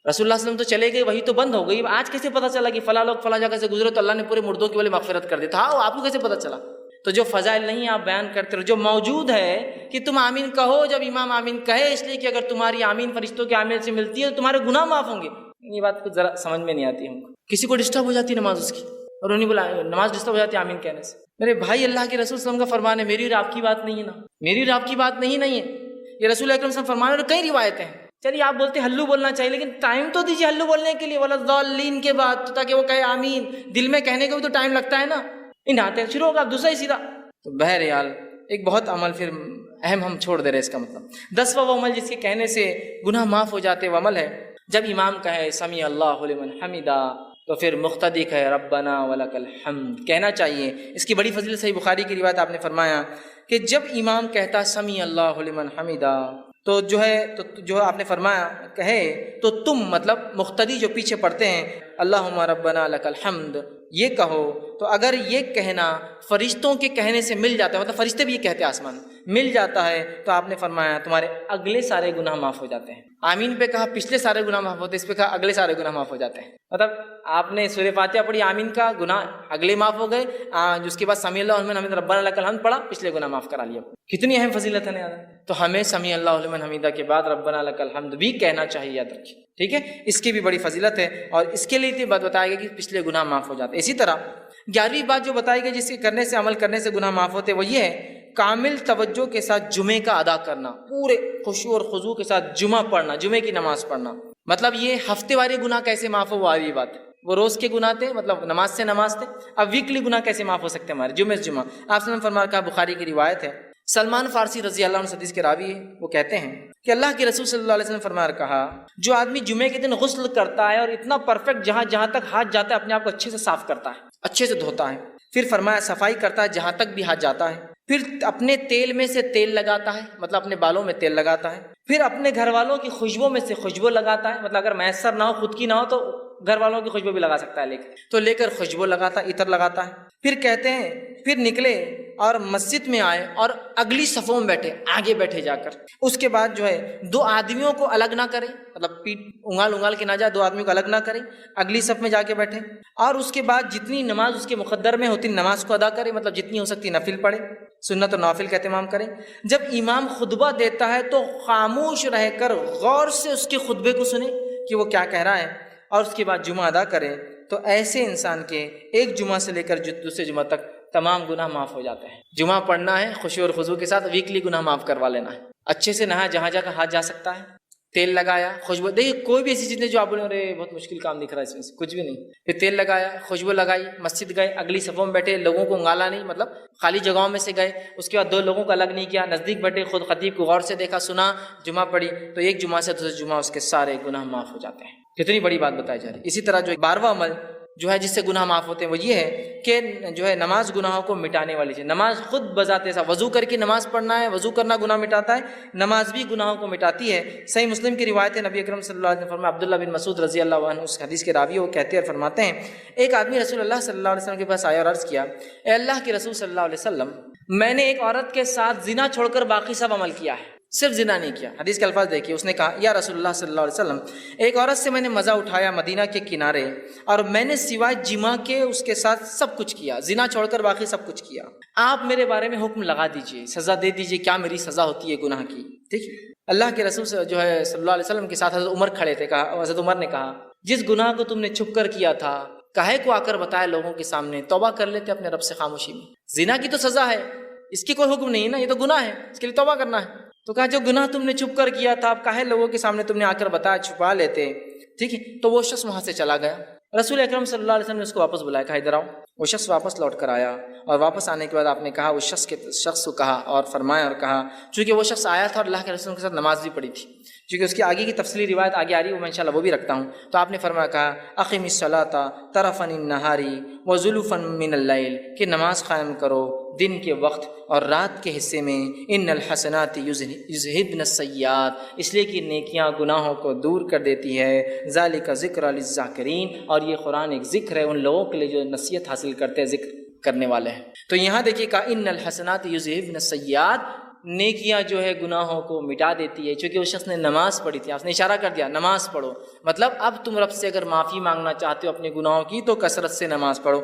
اللہ صلی اللہ علیہ وسلم تو چلے گئے، وہی تو بند ہو گئی، آج کیسے پتہ چلا کہ فلاں لوگ فلاں جگہ سے گزرے تو اللہ نے پورے مردوں کی والے مغفرت کر دی؟ تھا آپ کو کیسے پتہ چلا؟ تو جو فضائل نہیں آپ بیان کرتے رہو، جو موجود ہے کہ تم آمین کہو جب امام آمین کہے، اس لیے کہ اگر تمہاری آمین فرشتوں کے آمین سے ملتی ہے تو تمہارے گناہ معاف ہوں گے۔ یہ بات کچھ ذرا سمجھ میں نہیں آتی ہم کو۔ کسی کو ڈسٹرب ہو جاتی ہے نماز اس کی، اور انہیں بولا نماز ڈسٹرب ہو جاتی ہے آمین کہنے سے۔ میرے بھائی، اللہ کے رسول صلی اللہ علیہ وسلم کا فرمان ہے، میری اور آپ کی بات نہیں ہے نا، میری اور آپ کی بات نہیں ہے، یہ رسول اکرم صلی اللہ علیہ وسلم فرمان ہے، اور کئی روایتیں ہیں۔ چلیے آپ بولتے ہیں ہلو بولنا چاہیے، لیکن ٹائم تو دیجیے ہلو بولنے کے لیے، وَلَضَّالِّينَ کے بعد، تاکہ وہ کہے آمین۔ دل میں کہنے کو بھی تو ٹائم لگتا ہے نا، انہاتے شروع ہوگا آپ دوسرا ہی سیدھا۔ تو بہرحال ایک بہت عمل پھر اہم ہم چھوڑ دے رہے، اس کا مطلب 10واں وہ عمل جس کے کہنے سے گناہ معاف ہو جاتے وہ عمل ہے، جب امام کہے سمیع اللہ لمن حمدہ تو پھر مقتدی کہے ربنا ولک الحمد کہنا چاہیے۔ اس کی بڑی فضیلت صحیح بخاری کی روایت آپ نے فرمایا کہ جب امام کہتا سمیع اللہ لمن حمدہ تو جو آپ نے فرمایا کہے تو تم مطلب مقتدی جو پیچھے پڑھتے ہیں اللہم ربنا لک الحمد یہ کہو، تو اگر یہ کہنا فرشتوں کے کہنے سے مل جاتا ہے، مطلب فرشتے بھی یہ کہتے ہیں آسمان مل جاتا ہے، تو آپ نے فرمایا تمہارے اگلے سارے گناہ معاف ہو جاتے ہیں۔ آمین پہ کہا پچھلے سارے گناہ معاف ہوتے ہیں، اس پہ کہا اگلے سارے گناہ معاف ہو جاتے ہیں۔ مطلب آپ نے سورہ فاتحہ پڑھی، آمین کا گناہ اگلے معاف ہو گئے، اس کے بعد سمیع اللہ لمن حمدہ ربنا لک الحمد پڑھا، پچھلے گناہ معاف کرا لیا۔ کتنی اہم فضیلت ہے نا۔ تو ہمیں سمیع اللہ لمن حمدہ کے بعد ربنا لک الحمد بھی کہنا چاہیے، یاد رکھیے، ٹھیک ہے۔ اس کی بھی بڑی فضیلت ہے، اور اس کے لیے بات بتایا گیا کہ پچھلے گناہ معاف ہو جاتے ہیں۔ اسی طرح 11ویں بات جو بتائی گئی جس کے کرنے سے عمل کرنے سے گناہ معاف ہوتے وہ یہ ہے کامل توجہ کے ساتھ جمعے کا ادا کرنا، پورے خشوع اور خضوع کے ساتھ جمعہ پڑھنا، جمعے کی نماز پڑھنا۔ مطلب یہ ہفتے والے گناہ کیسے معاف ہو وہ آگے بات ہے، وہ روز کے گناہ تھے، مطلب نماز سے نماز تھے، اب ویکلی گناہ کیسے معاف ہو سکتے ہیں ہمارے جمعے سے جمعہ۔ آپ نے فرمایا کہا، بخاری کی روایت ہے، سلمان فارسی رضی اللہ عنہ حدیث کے راوی ہے، وہ کہتے ہیں کہ اللہ کے رسول صلی اللہ علیہ وسلم فرمایا کہا، جو آدمی جمعے کے دن غسل کرتا ہے اور اتنا پرفیکٹ جہاں تک ہاتھ جاتا ہے اپنے آپ کو اچھے سے صاف کرتا ہے، اچھے سے دھوتا ہے، پھر فرمایا صفائی کرتا ہے جہاں تک بھی ہاتھ جاتا ہے، پھر اپنے تیل میں سے تیل لگاتا ہے، مطلب اپنے بالوں میں تیل لگاتا ہے، پھر اپنے گھر والوں کی خوشبو میں سے خوشبو لگاتا ہے، مطلب اگر میسر نہ ہو خود کی نہ ہو تو گھر والوں کی خوشبو بھی لگا سکتا ہے، لے کر خوشبو لگاتا ہے، عطر لگاتا ہے، پھر کہتے ہیں پھر نکلے اور مسجد میں آئے اور اگلی صفوں میں بیٹھے، آگے بیٹھے جا کر، اس کے بعد جو ہے 2 آدمیوں کو الگ نہ کرے، مطلب پیٹ انگال کے نہ جائے، 2 آدمیوں کو الگ نہ کرے، اگلی صف میں جا کے بیٹھے، اور اس کے بعد جتنی نماز اس کے مقدر میں ہوتی نماز کو ادا کرے، مطلب جتنی ہو سکتی نفل پڑھے، سنت اور نوافل کا اہتمام کریں۔ جب امام خطبہ دیتا ہے تو خاموش رہ کر غور سے اس کے خطبے کو سنیں کہ وہ کیا کہہ رہا ہے، اور اس کے بعد جمعہ ادا کریں، تو ایسے انسان کے ایک جمعہ سے لے کر دوسرے جمعہ تک تمام گناہ معاف ہو جاتے ہیں۔ جمعہ پڑھنا ہے خشوع اور خضوع کے ساتھ، ویکلی گناہ معاف کروا لینا ہے، اچھے سے نہایا، جہاں جا کر ہاتھ جا سکتا ہے، تیل لگایا، خوشبو، دیکھیے کوئی بھی ایسی چیز نہیں جو آپ بولیں ارے بہت مشکل کام دکھ رہا ہے اس میں سے، کچھ بھی نہیں، پھر تیل لگایا، خوشبو لگائی، مسجد گئے، اگلی صفوں میں بیٹھے، لوگوں کو انگالا نہیں، مطلب خالی جگہوں میں سے گئے، اس کے بعد 2 لوگوں کو الگ نہیں کیا، نزدیک بیٹھے، خود خطیب کو غور سے دیکھا، سنا، جمعہ پڑھی، تو ایک جمعہ سے دوسرے جمعہ اس کے سارے گناہ معاف ہو جاتے ہیں۔ کتنی بڑی بات بتائی جا رہی ہے۔ اسی طرح جو 12واں عمل جو ہے جس سے گناہ معاف ہوتے ہیں وہ یہ ہے کہ جو ہے نماز گناہوں کو مٹانے والی چیز۔ نماز خود بذات ایسا وضو کر کے نماز پڑھنا ہے، وضو کرنا گناہ مٹاتا ہے، نماز بھی گناہوں کو مٹاتی ہے۔ صحیح مسلم کی روایت ہے، نبی اکرم صلی اللہ علیہ وسلم فرمایا، عبداللہ بن مسعود رضی اللہ عنہ اس حدیث کے راوی وہ کہتے ہیں اور فرماتے ہیں، ایک آدمی رسول اللہ صلی اللہ علیہ وسلم کے پاس آیا اور عرض کیا، اے اللہ کے رسول صلی اللہ علیہ وسلم، میں نے ایک عورت کے ساتھ زنا چھوڑ کر باقی سب عمل کیا ہے، صرف زنا نہیں کیا۔ حدیث کے الفاظ دیکھیے، اس نے کہا، یا رسول اللہ صلی اللہ علیہ وسلم، ایک عورت سے میں نے مزہ اٹھایا مدینہ کے کنارے، اور میں نے سوائے جماع کے اس کے ساتھ سب کچھ کیا، زنا چھوڑ کر باقی سب کچھ کیا، آپ میرے بارے میں حکم لگا دیجئے، سزا دے دیجئے، کیا میری سزا ہوتی ہے گناہ کی؟ ٹھیک ہے۔ اللہ کے رسول جو ہے صلی اللہ علیہ وسلم کے ساتھ حضرت عمر کھڑے تھے، کہا، حضرت عمر نے کہا، جس گناہ کو تم نے چھپ کر کیا تھا کاہے کو آ کر بتایا لوگوں کے سامنے، توبہ کر لیتے اپنے رب سے خاموشی میں۔ زنا کی تو سزا ہے، اس کی کوئی حکم نہیں ہے نا، یہ تو گناہ ہے، اس کے لیے توبہ کرنا ہے۔ تو کہا، جو گناہ تم نے چھپ کر کیا تھا اب کاہے لوگوں کے سامنے تم نے آ کر بتایا، چھپا لیتے، ٹھیک ہے۔ تو وہ شخص وہاں سے چلا گیا، رسول اکرم صلی اللہ علیہ وسلم نے اس کو واپس بلایا، کہا ادھر آؤ۔ وہ شخص واپس لوٹ کر آیا، اور واپس آنے کے بعد آپ نے کہا، اس شخص کو کہا اور فرمایا اور کہا، چونکہ وہ شخص آیا تھا اور اللہ کے رسول کے ساتھ نماز بھی پڑھی تھی، چونکہ اس کی آگے کی تفصیلی روایت آگے آ رہی ہے، وہ میں انشاءاللہ وہ بھی رکھتا ہوں، تو آپ نے فرمایا، کہا، اقم الصلاۃ طرفا النہار وزلفا من اللیل، کہ نماز قائم کرو دن کے وقت اور رات کے حصے میں، ان الحسنات یذہبن السیئات، اس لیے کہ نیکیاں گناہوں کو دور کر دیتی ہے، ذالک ذکر للذاکرین، اور یہ قرآن ایک ذکر ہے ان لوگوں کے لیے جو نصیحت حاصل کرتے ہیں، ذکر کرنے والے ہیں۔ تو یہاں دیکھیے کہ ان الحسنات یذہبن السیئات، نیکیاں جو ہے گناہوں کو مٹا دیتی ہے، چونکہ اس شخص نے نماز پڑھی تھی، آپ نے اشارہ کر دیا نماز پڑھو، مطلب اب تم رب سے اگر معافی مانگنا چاہتے ہو اپنے گناہوں کی تو کثرت سے نماز پڑھو۔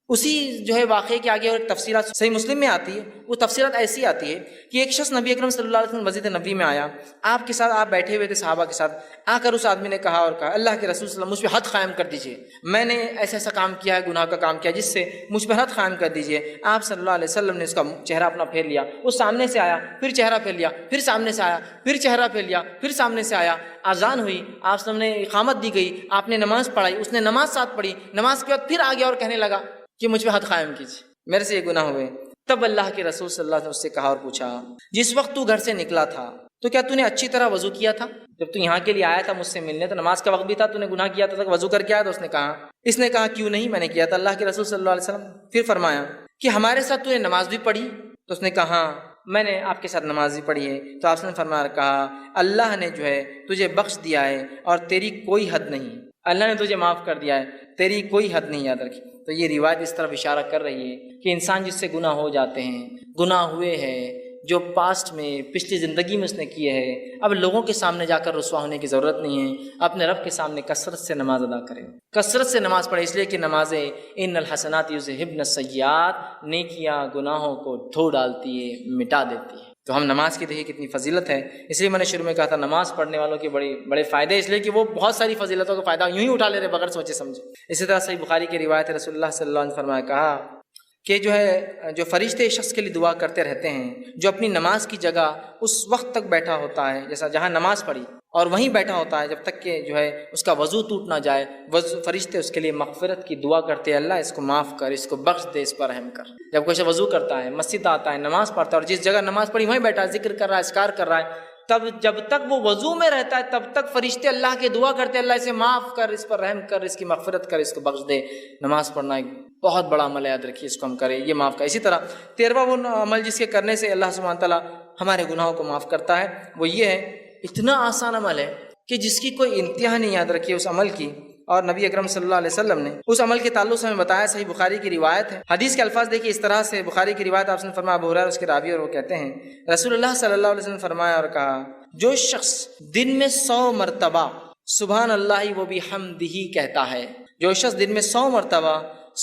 اسی جو ہے واقعے کے آگے اور ایک تفصیلات صحیح مسلم میں آتی ہے. وہ تفصیلات ایسی آتی ہے کہ ایک شخص نبی اکرم صلی اللہ علیہ وسلم مسجد نبوی میں آیا، آپ کے ساتھ آپ بیٹھے ہوئے تھے صحابہ کے ساتھ. آ کر اس آدمی نے کہا اور کہا اللہ کے رسول صلی اللہ علیہ وسلم مجھ پہ حد قائم کر دیجیے، میں نے ایسا ایسا کام کیا ہے، گناہ کا کام کیا جس سے مجھ پہ حد قائم کر دیجیے. آپ صلی اللہ علیہ وسلم نے اس کا چہرہ اپنا پھیر لیا، وہ سامنے سے آیا، پھر چہرہ پھیر لیا، پھر سامنے سے آیا، پھر چہرہ پھیر لیا، پھر سامنے سے آیا. اذان ہوئی، آپ صلی اللہ علیہ وسلم نے اقامت دی گئی، آپ نے نماز پڑھائی، اس نے نماز ساتھ پڑھی. نماز کے بعد پھر آگے اور کہنے لگا کہ مجھ پہ حد قائم کیجیے، میرے سے یہ گناہ ہوئے. تب اللہ کے رسول صلی اللہ علیہ وسلم اس سے کہا اور پوچھا جس وقت تو گھر سے نکلا تھا تو کیا تو نے اچھی طرح وضو کیا تھا؟ جب تو یہاں کے لیے آیا تھا مجھ سے ملنے تو نماز کا وقت بھی تھا، تو نے گناہ کیا تھا وضو کر کے آیا؟ تو اس نے کہا کیوں نہیں، میں نے کیا تھا اللہ کے رسول صلی اللہ علیہ وسلم. پھر فرمایا کہ ہمارے ساتھ تو نے نماز بھی پڑھی؟ تو اس نے کہا ہاں میں نے آپ کے ساتھ نماز بھی پڑھی ہے. تو آپ نے فرمایا کہا اللہ نے جو ہے تجھے بخش دیا ہے اور تیری کوئی حد نہیں، اللہ نے تجھے معاف کر دیا ہے، تیری کوئی حد نہیں. یاد رکھی. تو یہ روایت اس طرف اشارہ کر رہی ہے کہ انسان جس سے گناہ ہو جاتے ہیں، گناہ ہوئے ہیں جو پاسٹ میں پچھلی زندگی میں اس نے کیے ہیں، اب لوگوں کے سامنے جا کر رسوا ہونے کی ضرورت نہیں ہے. اپنے رب کے سامنے کثرت سے نماز ادا کرے، کثرت سے نماز پڑھے، اس لیے کہ نمازیں ان الحسنات یذہبن السیئات، نیکیاں گناہوں کو دھو ڈالتی ہے، مٹا دیتی ہے. تو ہم نماز کی دیکھیے کتنی فضیلت ہے. اس لیے میں نے شروع میں کہا تھا نماز پڑھنے والوں کے بڑے فائدے، اس لیے کہ وہ بہت ساری فضیلتوں کا فائدہ یوں ہی اٹھا لے رہے بغیر سوچے سمجھے. اسی طرح صحیح بخاری کی روایت رسول اللہ صلی اللہ علیہ وسلم فرمایا کہا کہ جو فرشتے اس شخص کے لیے دعا کرتے رہتے ہیں جو اپنی نماز کی جگہ اس وقت تک بیٹھا ہوتا ہے، جیسا جہاں نماز پڑھی اور وہیں بیٹھا ہوتا ہے جب تک کہ جو ہے اس کا وضو ٹوٹ نہ جائے، فرشتے اس کے لیے مغفرت کی دعا کرتے ہیں، اللہ اس کو معاف کر، اس کو بخش دے، اس پر رحم کر. جب کوئی وضو کرتا ہے، مسجد آتا ہے، نماز پڑھتا ہے اور جس جگہ نماز پڑھی وہیں بیٹھا ہے، ذکر کر رہا ہے، اذکار کر رہا ہے، تب جب تک وہ وضو میں رہتا ہے تب تک فرشتے اللہ کے دعا کرتے ہیں اللہ اسے معاف کر، اس پر رحم کر، اس کی مغفرت کر، اس کو بخش دے. نماز پڑھنا ایک بہت بڑا عمل ہے، یاد رکھیے اس کو ہم کریں، یہ معاف کر. اسی طرح 13واں وہ عمل جس کے کرنے سے اللہ سبحانہ تعالیٰ ہمارے گناہوں کو معاف کرتا ہے وہ یہ ہے، اتنا آسان عمل ہے کہ جس کی کوئی انتہا نہیں. یاد رکھیے اس عمل کی. اور نبی اکرم صلی اللہ علیہ وسلم نے اس عمل کے تعلق سے ہمیں بتایا، صحیح بخاری کی روایت ہے. حدیث کے الفاظ دیکھیے اس طرح سے، بخاری کی روایت آپ نے فرمایا، ابو ہریرہ اس کے راوی اور وہ کہتے ہیں رسول اللہ صلی اللہ علیہ وسلم فرمایا اور کہا جو شخص دن میں 100 مرتبہ سبحان اللہ و بحمدہ کہتا ہے، جو شخص دن میں 100 مرتبہ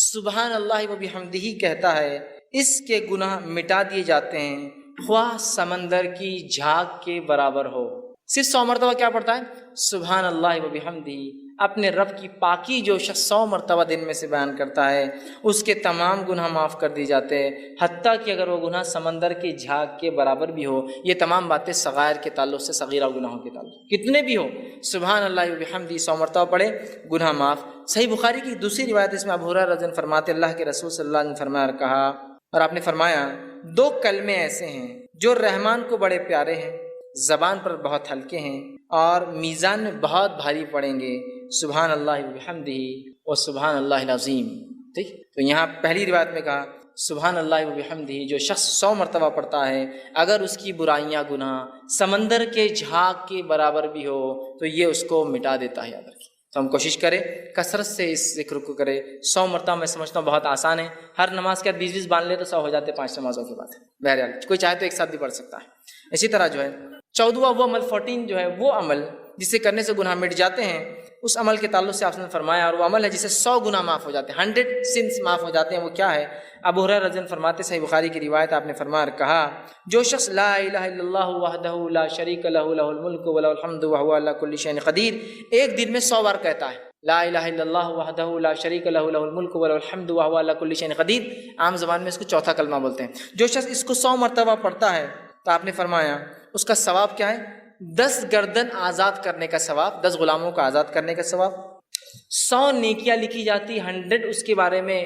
سبحان اللہ و بحمدہ کہتا ہے، اس کے گناہ مٹا دیے جاتے ہیں خواہ سمندر کی جھاگ کے برابر ہو. صرف 100 مرتبہ کیا پڑھتا ہے؟ سبحان اللہ و بحمدہ. اپنے رب کی پاکی جو شخص 100 مرتبہ دن میں سے بیان کرتا ہے اس کے تمام گناہ معاف کر دی جاتے ہیں، حتیٰ کہ اگر وہ گناہ سمندر کی جھاگ کے برابر بھی ہو. یہ تمام باتیں صغائر کے تعلق سے، صغیرہ گناہوں کے تعلق کتنے بھی ہو، سبحان اللہ و بحمدہ 100 مرتبہ پڑھے، گناہ معاف. صحیح بخاری کی دوسری روایت اس میں ابو ہریرہ رضی اللہ عنہ فرماتے اللہ کے رسول صلی اللہ علیہ وسلم فرمایا اور کہا، اور آپ نے فرمایا 2 کلمے ایسے ہیں جو رحمان کو بڑے پیارے ہیں، زبان پر بہت ہلکے ہیں اور میزان میں بہت بھاری پڑیں گے، سبحان اللہ و بحمدہ و سبحان اللہ العظیم. ٹھیک. تو یہاں پہلی روایت میں کہا سبحان اللہ و بحمدہ، جو شخص 100 مرتبہ پڑھتا ہے اگر اس کی برائیاں گناہ سمندر کے جھاگ کے برابر بھی ہو تو یہ اس کو مٹا دیتا ہے. یاد رکھیں. تو ہم کوشش کریں کثرت سے اس ذکر کو کریں. 100 مرتبہ میں سمجھتا ہوں بہت آسان ہے، ہر نماز کے 20 باندھ لے تو 100 ہو جاتے 5 نمازوں کے بعد. بہرحال کوئی چاہے تو ایک ساتھ بھی پڑھ سکتا ہے. اسی طرح جو ہے 14واں وہ عمل 14 جو ہے وہ عمل جسے کرنے سے گناہ مٹ جاتے ہیں، اس عمل کے تعلق سے آپ نے فرمایا، اور وہ عمل ہے جسے 100 گناہ معاف ہو جاتے ہیں، 100 سنس معاف ہو جاتے ہیں. وہ کیا ہے؟ ابو ہریرہ رضی اللہ عنہ فرماتے، صحیح بخاری کی روایت آپ نے فرمایا اور کہا جو شخص لا الہ الا اللہ وحدہ لا شریک لہ لہ الملک ولہ الحمد وہو علی کل شیء قدیر، ایک دن میں 100 بار کہتا ہے لا الہ الا اللہ وحدہ لا شریک لہ لہ الملک ولہ الحمد وہو علی کل شیء قدیر. عام زبان میں اس کو چوتھا کلمہ بولتے ہیں. جو شخص اس کو 100 مرتبہ پڑھتا ہے تو آپ نے فرمایا اس کا ثواب کیا ہے؟ 10 گردن آزاد کرنے کا ثواب، 10 غلاموں کو آزاد کرنے کا ثواب. 100 نیکیاں لکھی جاتی، 100 اس کے بارے میں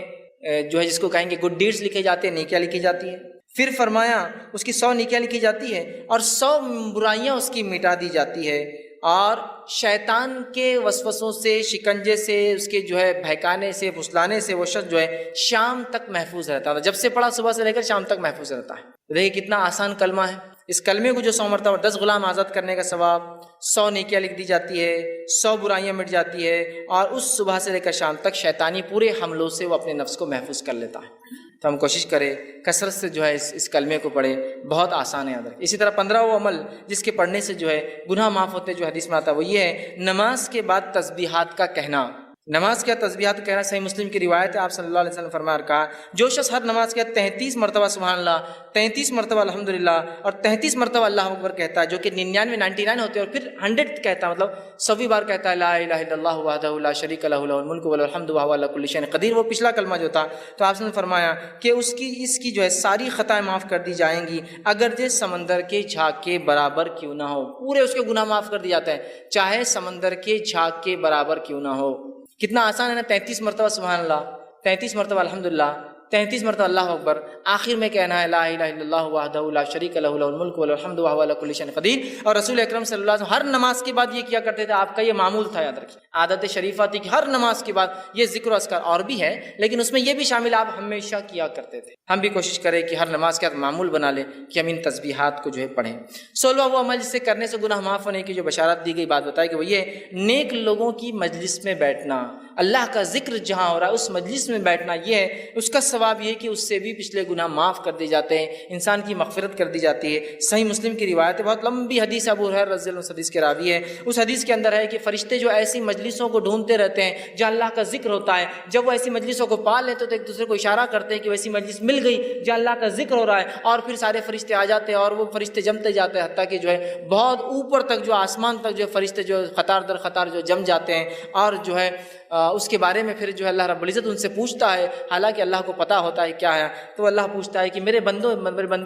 جو ہے جس کو کہیں گے گڈ ڈیڈز لکھے جاتے ہیں، نیکیاں لکھی جاتی ہیں. پھر فرمایا اس کی 100 نیکیاں لکھی جاتی ہے اور 100 برائیاں اس کی مٹا دی جاتی ہے، اور شیطان کے وسوسوں سے، شکنجے سے، اس کے جو ہے بہکانے سے، پھسلانے سے وہ شخص جو ہے شام تک محفوظ رہتا ہے. جب سے پڑھا صبح سے لے کر شام تک محفوظ رہتا ہے. دیکھیے کتنا آسان کلمہ ہے. اس کلمے کو جو 100 مرتبہ 10 غلام آزاد کرنے کا ثواب، 100 نیکیاں لکھ دی جاتی ہے، 100 برائیاں مٹ جاتی ہے، اور اس صبح سے لے کر شام تک شیطانی پورے حملوں سے وہ اپنے نفس کو محفوظ کر لیتا ہے. تو ہم کوشش کریں کثرت سے جو ہے اس کلمے کو پڑھیں، بہت آسان ہے یاد رکھیں. اسی طرح 15واں عمل جس کے پڑھنے سے جو ہے گناہ معاف ہوتے جو حدیث میں آتا ہے وہ یہ ہے نماز کے بعد تسبیحات کا کہنا. نماز کے تسبیحات کہنا صحیح مسلم کی روایت ہے، آپ صلی اللہ علیہ وسلم فرما کہا جو شخص ہر نماز کے 33 مرتبہ سبحان اللہ، 33 مرتبہ الحمدللہ اور 33 مرتبہ اللہ اکبر کہتا ہے، جو کہ 99 ہوتے ہیں، اور پھر 100 کہتا ہے، مطلب 100ویں بار کہتا ہے لا الہ الا اللہ وحدہ لا شریک لہ لہ الملک وله الحمد وهو على كل شيء قدیر، وہ پچھلا کلمہ جو تھا، تو آپ نے فرمایا کہ اس کی جو ہے ساری خطائیں معاف کر دی جائیں گی، اگرچہ سمندر کے جھاگ کے برابر کیوں نہ ہو، پورے اس کے گناہ معاف کر دی جاتے ہیں، چاہے سمندر کے جھاگ کے برابر کیوں نہ ہو۔ کتنا آسان ہے نا، 33 مرتبہ سبحان اللہ، 33 مرتبہ الحمدللہ، 33 مرتبہ اللہ اکبر، آخر میں کہنا ہے لا الہ الا اللہ وحدہ لا شریک لہ لہ الملک وله الحمد وهو على كل شيء قدیر۔ اور رسول اکرم صلی اللہ علیہ وسلم ہر نماز کے بعد یہ کیا کرتے تھے، آپ کا یہ معمول تھا، یاد رکھیے، عادت شریفہ تھی کہ ہر نماز کے بعد یہ ذکر و اذکار، اور بھی ہے لیکن اس میں یہ بھی شامل آپ ہمیشہ کیا کرتے تھے۔ ہم بھی کوشش کریں کہ ہر نماز کے بعد معمول بنا لیں کہ ہم ان تسبیحات کو جو ہے پڑھیں۔ 16واں وہ عمل جس سے کرنے سے گناہ معاف ہونے کی جو بشارت دی گئی، بات بتائی کہ وہ یہ نیک لوگوں کی مجلس میں بیٹھنا، اللہ کا ذکر جہاں ہو رہا ہے اس مجلس میں بیٹھنا، یہ ہے اس کا ثواب یہ کہ اس سے بھی پچھلے گناہ معاف کر دیے جاتے ہیں، انسان کی مغفرت کر دی جاتی ہے۔ صحیح مسلم کی روایت ہے، بہت لمبی حدیث، ابو ہریرہ رضی اللہ عنہ حدیث کے راوی ہے، اس حدیث کے اندر ہے کہ فرشتے جو ایسی مجلسوں کو ڈھونڈتے رہتے ہیں جہاں اللہ کا ذکر ہوتا ہے، جب وہ ایسی مجلسوں کو پا لیتے تو ایک دوسرے کو اشارہ کرتے ہیں کہ ویسی مجلس مل گئی جہاں اللہ کا ذکر ہو رہا ہے، اور پھر سارے فرشتے آ جاتے ہیں اور وہ فرشتے جمتے جاتے ہیں، حتیٰ کہ جو ہے بہت اوپر تک، جو آسمان تک جو فرشتے جو قطار در قطار جو جم جاتے ہیں، اور جو ہے اس کے بارے میں پھر جو ہے اللہ رب العزت ان سے پوچھتا ہے، حالانکہ اللہ کو پتہ ہوتا ہے کیا ہے، تو اللہ پوچھتا ہے کہ میرے بندوں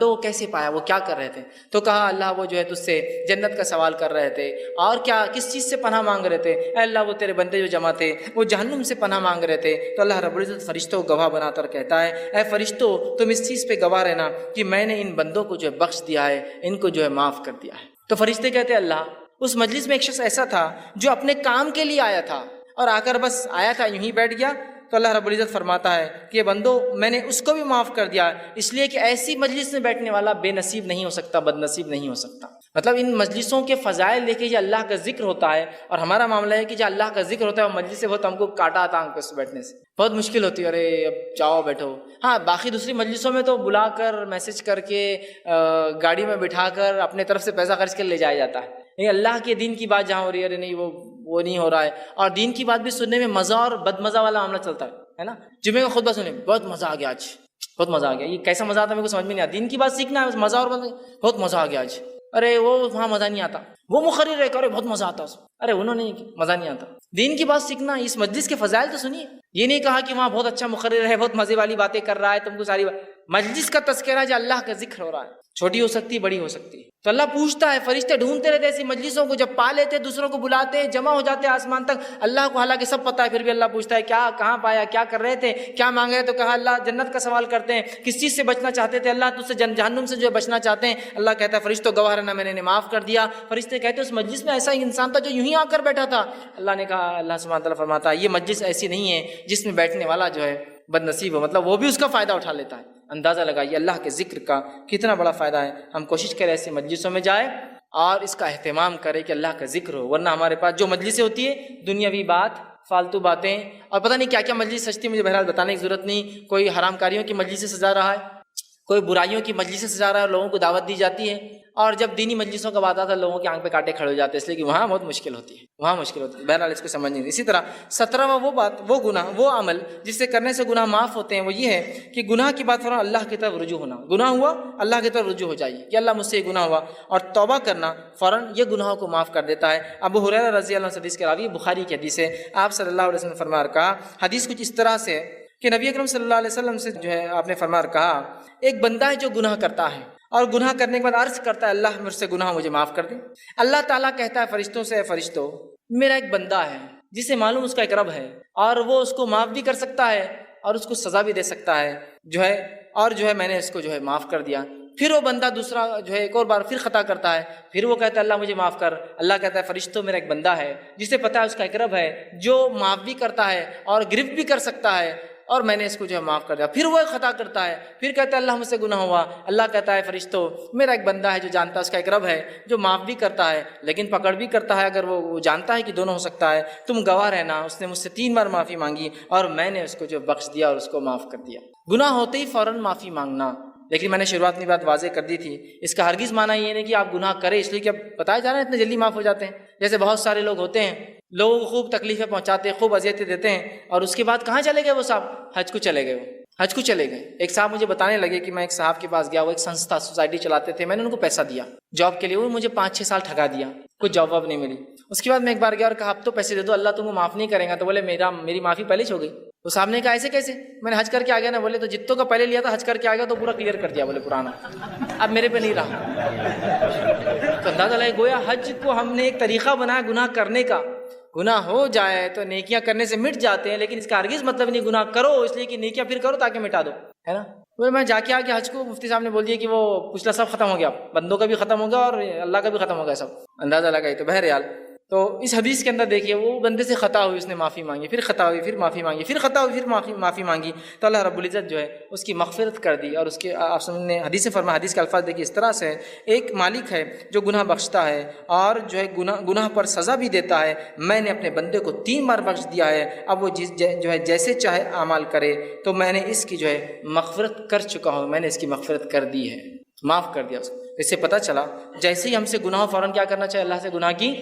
کو کیسے پایا، وہ کیا کر رہے تھے، تو کہا اللہ وہ جو ہے تجھ سے جنت کا سوال کر رہے تھے، اور کیا کس چیز سے پناہ مانگ رہے تھے، اے اللہ وہ تیرے بندے جو جمع تھے وہ جہنم سے پناہ مانگ رہے تھے، تو اللہ رب العزت فرشتوں کو گواہ بنا کر کہتا ہے اے فرشتوں تم اس چیز پہ گواہ رہنا کہ میں نے ان بندوں کو جو ہے بخش دیا ہے، ان کو جو ہے معاف کر دیا ہے۔ تو فرشتے کہتے ہیں اللہ اس مجلس میں ایک شخص ایسا تھا جو اپنے کام کے لیے آیا تھا اور آ کر بس آیا تھا یوں ہی بیٹھ گیا، تو اللہ رب العزت فرماتا ہے کہ یہ بندو میں نے اس کو بھی معاف کر دیا، اس لیے کہ ایسی مجلس میں بیٹھنے والا بے نصیب نہیں ہو سکتا، بد نصیب نہیں ہو سکتا۔ مطلب ان مجلسوں کے فضائل دیکھیں، جو اللہ کا ذکر ہوتا ہے، اور ہمارا معاملہ ہے کہ جو اللہ کا ذکر ہوتا ہے وہ مجلس سے بہت ہم کو کاٹا آتا آنکھ پہ بیٹھنے سے، بہت مشکل ہوتی ہے، ارے اب جاؤ بیٹھو۔ ہاں باقی دوسری مجلسوں میں تو بلا کر میسج کر کے گاڑی میں بٹھا کر اپنے طرف سے پیسہ خرچ کر لے جایا جاتا ہے، نہیں اللہ کے دین کی بات جہاں ہو رہی ہے، ارے نہیں وہ نہیں ہو رہا ہے، اور دین کی بات بھی سننے میں مزہ اور بد مزہ والا معاملہ چلتا ہے نا۔ جمعے کا خطبہ سنیں بہت مزہ آ گیا، آج بہت مزہ آ گیا، یہ کیسا مزہ آتا ہے میرے کو سمجھ میں نہیں آتا، دین کی بات سیکھنا ہے مزہ، اور بہت مزہ آ گیا آج، ارے وہ وہاں مزہ نہیں آتا، وہ مقرر ہے کہ بہت مزہ آتا، ارے انہوں نے مزہ نہیں آتا۔ دین کی بات سیکھنا، اس مجلس کے فضائل تو سنیے، یہ نہیں کہا کہ وہاں بہت اچھا مقرر ہے، بہت مزے والی باتیں کر رہا ہے، تم کو ساری مجلس کا تذکرہ جو اللہ کا ذکر ہو رہا ہے، چھوٹی ہو سکتی ہے بڑی ہو سکتی ہے، تو اللہ پوچھتا ہے، فرشتے ڈھونڈتے رہتے ایسی مجلسوں کو، جب پا لیتے دوسروں کو بلاتے جمع ہو جاتے آسمان تک، اللہ کو حالانکہ سب پتہ ہے پھر بھی اللہ پوچھتا ہے کیا کہاں پایا، کیا کر رہے تھے، کیا مانگ رہے، تو کہا اللہ جنت کا سوال کرتے ہیں، کس چیز سے بچنا چاہتے تھے اللہ، تجھ سے جہنم سے جو ہے بچنا چاہتے ہیں، اللہ کہتا ہے فرشتوں گواہ رہنا میں نے معاف کر دیا۔ فرشتے کہتے ہیں اس مجلس میں ایسا ہی انسان تھا جو یوں ہی آ کر بیٹھا تھا، اللہ نے کہا، اللہ سبحانہ تعالیٰ فرماتا ہے یہ مجلس ایسی نہیں ہے جس میں بیٹھنے والا جو ہے بد نصیب ہو، مطلب وہ بھی اس کا فائدہ اٹھا لیتا ہے۔ اندازہ لگائیے اللہ کے ذکر کا کتنا بڑا فائدہ ہے، ہم کوشش کریں ایسی مجلسوں میں جائیں اور اس کا اہتمام کریں کہ اللہ کا ذکر ہو، ورنہ ہمارے پاس جو مجلسیں ہوتی ہے دنیاوی بات، فالتو باتیں، اور پتہ نہیں کیا کیا مجلس سجتی، مجھے بہرحال بتانے کی ضرورت نہیں، کوئی حرام کاریوں کی مجلس سے سجا رہا ہے، کوئی برائیوں کی مجلس سے سجا رہا ہے، لوگوں کو دعوت دی جاتی ہے، اور جب دینی مجلسوں کا بات آتا ہے لوگوں کے آنکھ پہ کاٹے کھڑے ہو جاتے ہیں، اس لیے کہ وہاں بہت مشکل ہوتی ہے، وہاں مشکل ہوتی ہے، بہرحال اس کو سمجھ نہیں۔ اسی طرح 17واں وہ بات، وہ گناہ، وہ عمل جس سے کرنے سے گناہ معاف ہوتے ہیں، وہ یہ ہے کہ گناہ کی بات فوراً اللہ کی طرف رجوع ہونا، گناہ ہوا اللہ کی طرف رجوع ہو جائیے کہ اللہ مجھ سے یہ گناہ ہوا، اور توبہ کرنا فوراً یہ گناہوں کو معاف کر دیتا ہے۔ ابو ہریرہ رضی اللہ عنہ حدیث کے راوی، بخاری کی حدیث ہے، آپ صلی اللہ علیہ وسلم نے فرمایا کہا، حدیث کچھ اس طرح سے کہ نبی اکرم صلی اللہ علیہ وسلم سے جو ہے آپ نے فرمایا کہا، ایک بندہ ہے جو گناہ کرتا ہے اور گناہ کرنے کے بعد عرض کرتا ہے اللہ مجھ سے گناہ مجھے معاف کر دے، اللہ تعالیٰ کہتا ہے فرشتوں سے، اے فرشتوں میرا ایک بندہ ہے جسے معلوم اس کا ایک رب ہے، اور وہ اس کو معاف بھی کر سکتا ہے اور اس کو سزا بھی دے سکتا ہے، جو ہے اور جو ہے میں نے اس کو جو ہے معاف کر دیا۔ پھر وہ بندہ دوسرا جو ہے ایک اور بار پھر خطا کرتا ہے، پھر وہ کہتا ہے اللہ مجھے معاف کر، اللہ کہتا ہے فرشتوں میرا ایک بندہ ہے جسے پتہ ہے اس کا ایک رب ہے جو معاف بھی کرتا ہے اور گرفت بھی کر سکتا ہے، اور میں نے اس کو جو ہے معاف کر دیا۔ پھر وہ ایک خطا کرتا ہے، پھر کہتا ہے اللہ مجھ سے گناہ ہوا، اللہ کہتا ہے فرشتوں میرا ایک بندہ ہے جو جانتا ہے اس کا ایک رب ہے جو معاف بھی کرتا ہے لیکن پکڑ بھی کرتا ہے، اگر وہ جانتا ہے کہ دونوں ہو سکتا ہے، تم گواہ رہنا اس نے مجھ سے 3 بار معافی مانگی اور میں نے اس کو جو بخش دیا اور اس کو معاف کر دیا۔ گناہ ہوتے ہی فوراً معافی مانگنا، لیکن میں نے شروعات میں بات واضح کر دی تھی، اس کا ہرگز معنی یہ نہیں کہ آپ گناہ کریں اس لیے کہ اب بتایا جا رہا ہے اتنے جلدی معاف ہو جاتے ہیں۔ جیسے بہت سارے لوگ ہوتے ہیں، لوگوں کو خوب تکلیفیں پہنچاتے ہیں، خوب اذیتیں دیتے ہیں، اور اس کے بعد کہاں چلے گئے وہ صاحب؟ حج کو چلے گئے، وہ حج کو چلے گئے۔ ایک صاحب مجھے بتانے لگے کہ میں ایک صاحب کے پاس گیا، وہ ایک سنستھا سوسائٹی چلاتے تھے، میں نے ان کو پیسہ دیا جاب کے لیے، وہ مجھے 5-6 سال ٹھگا دیا، کوئی جاب واب نہیں ملی۔ اس کے بعد میں ایک بار گیا اور کہا اب تو پیسے دے دو، اللہ تم کو معاف نہیں کرے گا۔ تو بولے میری معافی پہلے ہی ہو گئی۔ تو صاحب نے کہا ایسے کیسے؟ میں نے حج کر کے آ گیا نا۔ بولے تو جتوں کا پہلے لیا تھا حج کر کے آ گیا تو پورا کلیئر کر دیا، بولے پرانا اب میرے پہ نہیں رہا۔ تو اندازہ لگے گویا حج کو ہم نے ایک طریقہ بنایا گناہ کرنے کا، گناہ ہو جائے تو نیکیاں کرنے سے مٹ جاتے ہیں، لیکن اس کا ہرگز مطلب نہیں گناہ کرو اس لیے کہ نیکیاں پھر کرو تاکہ مٹا دو، ہے نا۔ میں جا کے آ کے حج کو مفتی صاحب نے بول دیا کہ وہ پچھلا سب ختم ہو گیا، بندوں کا بھی ختم ہو گیا اور اللہ کا بھی ختم ہو گیا سب، اندازہ لگائی۔ تو بہرحال تو اس حدیث کے اندر دیکھیے وہ بندے سے خطا ہوئی، اس نے معافی مانگی، پھر خطا ہوئی، پھر معافی مانگی، پھر خطا ہوئی، پھر معافی مانگی، تو اللہ رب العزت جو ہے اس کی مغفرت کر دی۔ اور اس کے آپ نے حدیث فرمایا، حدیث کے الفاظ دیکھیے اس طرح سے ہے، ایک مالک ہے جو گناہ بخشتا ہے اور جو ہے گناہ پر سزا بھی دیتا ہے، میں نے اپنے بندے کو 3 بار بخش دیا ہے، اب وہ جو ہے جیسے چاہے اعمال کرے، تو میں نے اس کی جو ہے مغفرت کر چکا ہوں، میں نے اس کی مغفرت کر دی ہے، معاف کر دیا اس کو۔ اس سے پتہ چلا جیسے ہی ہم سے گناہ ہو فوراً کیا کرنا چاہیے؟ اللہ سے گناہ کی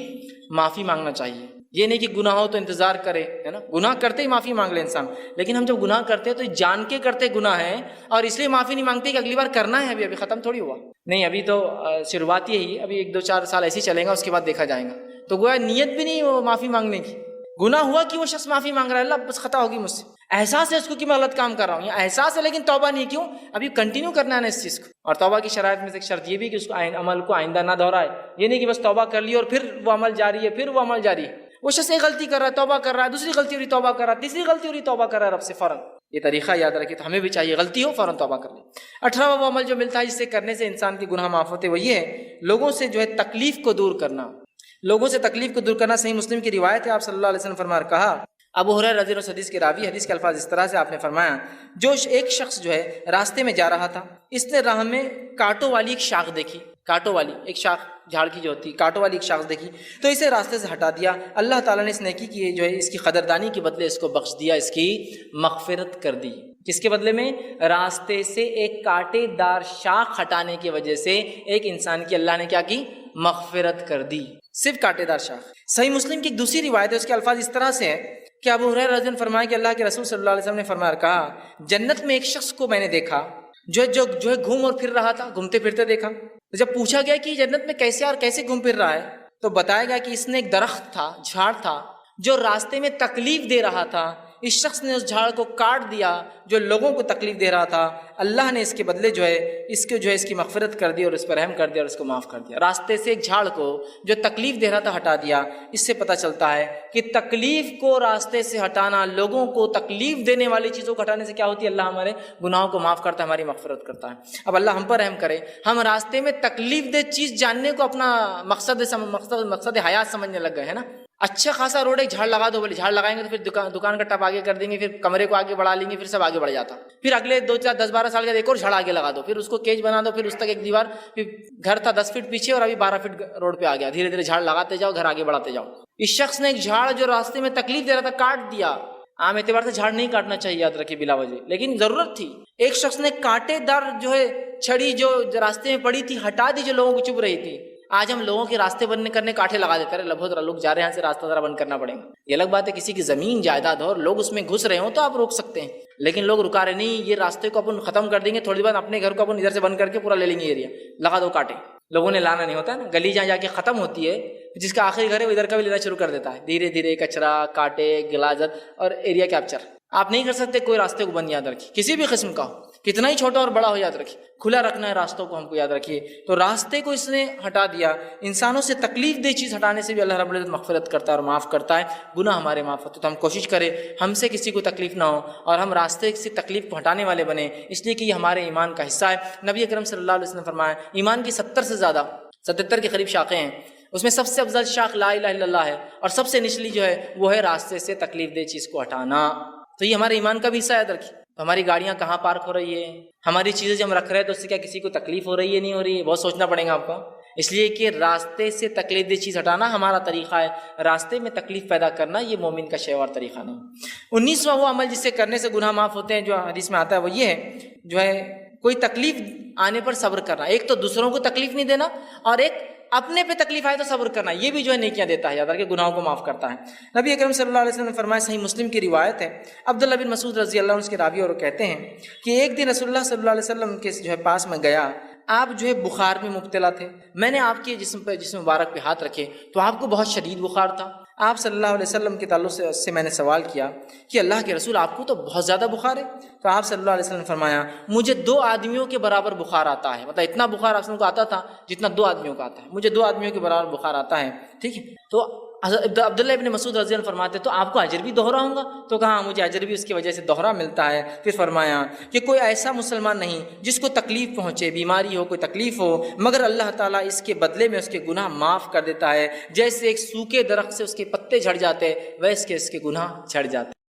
معافی مانگنا چاہیے۔ یہ نہیں کہ گناہ ہو تو انتظار کرے، ہے نا، گناہ کرتے ہی معافی مانگ لے انسان، لیکن ہم جب گناہ کرتے ہیں تو جان کے کرتے گناہ ہے اور اس لیے معافی نہیں مانگتے کہ اگلی بار کرنا ہے، ابھی ختم تھوڑی ہوا، نہیں ابھی تو شروعات یہی ہے، ابھی 1-2-4 سال ایسے ہی چلیں گا، اس کے بعد دیکھا جائے گا۔ تو گویا نیت بھی نہیں وہ معافی مانگنے کی، گناہ ہوا کہ وہ شخص معافی مانگ رہا ہے، اللہ بس خطا ہوگی مجھ سے، احساس ہے اس کو کہ میں غلط کام کر رہا ہوں، یا احساس ہے لیکن توبہ نہیں، کیوں؟ ابھی کنٹینیو کرنا ہے نا اس چیز کو۔ اور توبہ کی شرائط میں سے ایک شرط یہ بھی کہ اس کو عمل کو آئندہ نہ دہرائے، یہ نہیں کہ بس توبہ کر لی اور پھر وہ عمل جاری ہے، پھر وہ عمل جاری ہے۔ وہ شخص ایک غلطی کر رہا ہے، توبہ کر رہا ہے، دوسری غلطی ہو رہی توبہ کر رہا ہے، تیسری غلطی ہو رہی توبہ کر رہا ہے رب سے فوراً۔ یہ طریقہ یاد رکھیے، تو ہمیں بھی چاہیے غلطی ہو فوراً توبہ کر لیں۔ 18واں وہ عمل جو ملتا ہے جس سے کرنے سے انسان کی گناہ معاف ہوتے، وہ یہ ہے لوگوں سے جو ہے تکلیف کو دور کرنا، لوگوں سے تکلیف کو دور کرنا۔ صحیح مسلم کی روایت ہے، آپ صلی اللہ علیہ وسلم فرمایا، کہا ابو ہریرہ رضی اللہ عنہ حدیث کے راوی، حدیث کے الفاظ اس طرح سے آپ نے فرمایا، جو ایک شخص جو ہے راستے میں جا رہا تھا، اس نے راہ میں کانٹوں والی ایک شاخ دیکھی، کانٹوں والی ایک شاخ، جھاڑ کی جو ہوتی کانٹوں والی ایک شاخ دیکھی، تو اسے راستے سے ہٹا دیا۔ اللہ تعالیٰ نے اس نیکی کی جو ہے اس کی قدردانی کے بدلے اس کو بخش دیا، اس کی مغفرت کر دی۔ کس کے بدلے میں؟ راستے سے ایک کانٹے دار شاخ ہٹانے کی وجہ سے ایک انسان کی اللہ نے کیا کی؟ مغفرت کر دی، صرف کانٹے دار شاخ۔ صحیح مسلم کی ایک دوسری روایت ہے، اس کے الفاظ اس طرح سے ہے کہ ابو ہریرہ رضی اللہ عنہ فرمایا کہ اللہ کے رسول صلی اللہ علیہ وسلم نے فرمایا، کہا جنت میں ایک شخص کو میں نے دیکھا جو ہے گھوم اور پھر رہا تھا، گھومتے پھرتے دیکھا۔ تو جب پوچھا گیا کہ جنت میں کیسے اور کیسے گھوم پھر رہا ہے، تو بتایا گیا کہ اس نے ایک درخت تھا، جھاڑ تھا جو راستے میں تکلیف دے رہا تھا، اس شخص نے اس جھاڑ کو کاٹ دیا جو لوگوں کو تکلیف دے رہا تھا، اللہ نے اس کے بدلے جو ہے اس کی مغفرت کر دی اور اس پر رحم کر دیا اور اس کو معاف کر دیا۔ راستے سے ایک جھاڑ کو جو تکلیف دے رہا تھا ہٹا دیا۔ اس سے پتہ چلتا ہے کہ تکلیف کو راستے سے ہٹانا، لوگوں کو تکلیف دینے والی چیزوں کو ہٹانے سے کیا ہوتی ہے؟ اللہ ہمارے گناہوں کو معاف کرتا ہے، ہماری مغفرت کرتا ہے۔ اب اللہ ہم پر رحم کرے، ہم راستے میں تکلیف دہ چیز جاننے کو اپنا مقصد حیات سمجھنے لگ گئے، ہے نا۔ اچھا خاصا روڈ ایک جھاڑ لگا دو، بولے جھاڑ لگائیں گے تو پھر دکان کا ٹپ آگے کر دیں گے، پھر کمرے کو آگے بڑھا لیں گے، پھر سب آگے بڑھ جاتا۔ پھر اگلے 2-4-10-12 سال کے ایک اور جھاڑ آگے لگا دو، پھر اس کو کیج بنا دو، پھر اس تک ایک دیوار، پھر گھر تھا 10 فٹ پیچھے اور ابھی 12 فٹ روڈ پہ آ گیا، دھیرے دھیرے جھاڑ لگاتے جاؤ، گھر آگے بڑھاتے جاؤ۔ اس شخص نے ایک جھاڑ جو راستے میں تکلیف دے رہا تھا کاٹ دیا۔ عام اعتبار سے جھاڑ نہیں کاٹنا چاہیے، یاد رکھیے، بلا وجہ، لیکن ضرورت تھی۔ ایک شخص نے کانٹے دار جو ہے چھڑی جو راستے میں پڑی تھی ہٹا دی، جو لوگوں کو چبھ رہی تھی۔ آج ہم لوگوں کے راستے بند کرنے کانٹے لگا دیتے ہیں، بہت لوگ جا رہے ہیں، یہاں سے راستہ ذرا بند کرنا پڑے گا۔ یہ الگ بات ہے کسی کی زمین جائیداد ہو اور لوگ اس میں گھس رہے ہوں تو آپ روک سکتے ہیں، لیکن لوگ رکا رہے نہیں، یہ راستے کو اپن ختم کر دیں گے، تھوڑی دیر اپنے گھر کو اپن ادھر سے بند کر کے پورا لے لیں گے ایریا، لگا دو کانٹے۔ لوگوں نے لانا نہیں ہوتا ہے نا، گلی جہاں جا کے ختم ہوتی ہے، جس کا آخری گھر ہے وہ ادھر کا بھی لینا شروع کر دیتا ہے، دھیرے دھیرے کچرا، کانٹے، غلاظت اور ایریا کیپچر۔ آپ نہیں کر سکتے کوئی راستے کو بند، یاد رکھیے، کسی بھی قسم کا ہو، کتنا ہی چھوٹا اور بڑا ہو، یاد رکھیے کھلا رکھنا ہے راستوں کو، ہم کو یاد رکھیے۔ تو راستے کو اس نے ہٹا دیا۔ انسانوں سے تکلیف دہ چیز ہٹانے سے بھی اللہ رب العزت مغفرت کرتا ہے اور معاف کرتا ہے، گناہ ہمارے معاف ہوتے۔ تو ہم کوشش کریں ہم سے کسی کو تکلیف نہ ہو اور ہم راستے سے تکلیف کو ہٹانے والے بنیں، اس لیے کہ یہ ہمارے ایمان کا حصہ ہے۔ نبی اکرم صلی اللہ علیہ وسلم نے فرمایا ایمان کی 70 سے زیادہ 77 کے قریب شاخیں ہیں، اس میں سب سے افضل شاخ لا الہ الا اللہ ہے، اور سب سے نچلی جو ہے وہ ہے راستے سے تکلیف دہ چیز کو ہٹانا۔ تو یہ ہمارے ایمان کا بھی حصہ یاد رکھیے۔ ہماری گاڑیاں کہاں پارک ہو رہی ہے، ہماری چیزیں جو ہم رکھ رہے ہیں تو اس سے کیا کسی کو تکلیف ہو رہی ہے نہیں ہو رہی ہے، بہت سوچنا پڑے گا آپ کو، اس لیے کہ راستے سے تکلیف دہ چیز ہٹانا ہمارا طریقہ ہے، راستے میں تکلیف پیدا کرنا یہ مومن کا شیوار طریقہ نہیں۔ 19واں وہ عمل جس سے کرنے سے گناہ معاف ہوتے ہیں جو حدیث میں آتا ہے وہ یہ ہے جو ہے کوئی تکلیف آنے پر صبر کرنا، ایک تو دوسروں کو تکلیف نہیں دینا، اور ایک اپنے پہ تکلیف آئے تو صبر کرنا، یہ بھی جو ہے نیکیاں دیتا ہے، یاد رکھیں گناہوں کو معاف کرتا ہے۔ نبی اکرم صلی اللہ علیہ وسلم نے فرمایا، صحیح مسلم کی روایت ہے، عبداللہ بن مسعود رضی اللہ عنہ اس کے راوی اور کہتے ہیں کہ ایک دن رسول اللہ صلی اللہ علیہ وسلم کے جو ہے پاس میں گیا، آپ جو ہے بخار میں مبتلا تھے، میں نے آپ کے جسم مبارک پہ ہاتھ رکھے تو آپ کو بہت شدید بخار تھا۔ آپ صلی اللہ علیہ وسلم کے تعلق سے میں نے سوال کیا کہ اللہ کے رسول آپ کو تو بہت زیادہ بخار ہے، تو آپ صلی اللہ علیہ وسلم نے فرمایا مجھے 2 آدمیوں کے برابر بخار آتا ہے، مطلب اتنا بخار آپ کو آتا تھا جتنا 2 آدمیوں کا آتا ہے، مجھے 2 آدمیوں کے برابر بخار آتا ہے، ٹھیک ہے۔ تو عبداللہ ابن مسعود رضی اللہ عنہ فرماتے تو آپ کو اجر بھی دوہرا ہوں گا؟ تو کہا مجھے اجر بھی اس کی وجہ سے دوہرا ملتا ہے۔ پھر فرمایا کہ کوئی ایسا مسلمان نہیں جس کو تکلیف پہنچے، بیماری ہو، کوئی تکلیف ہو، مگر اللہ تعالیٰ اس کے بدلے میں اس کے گناہ معاف کر دیتا ہے، جیسے ایک سوکھے درخت سے اس کے پتے جھڑ جاتے ویسے اس کے گناہ جھڑ جاتے۔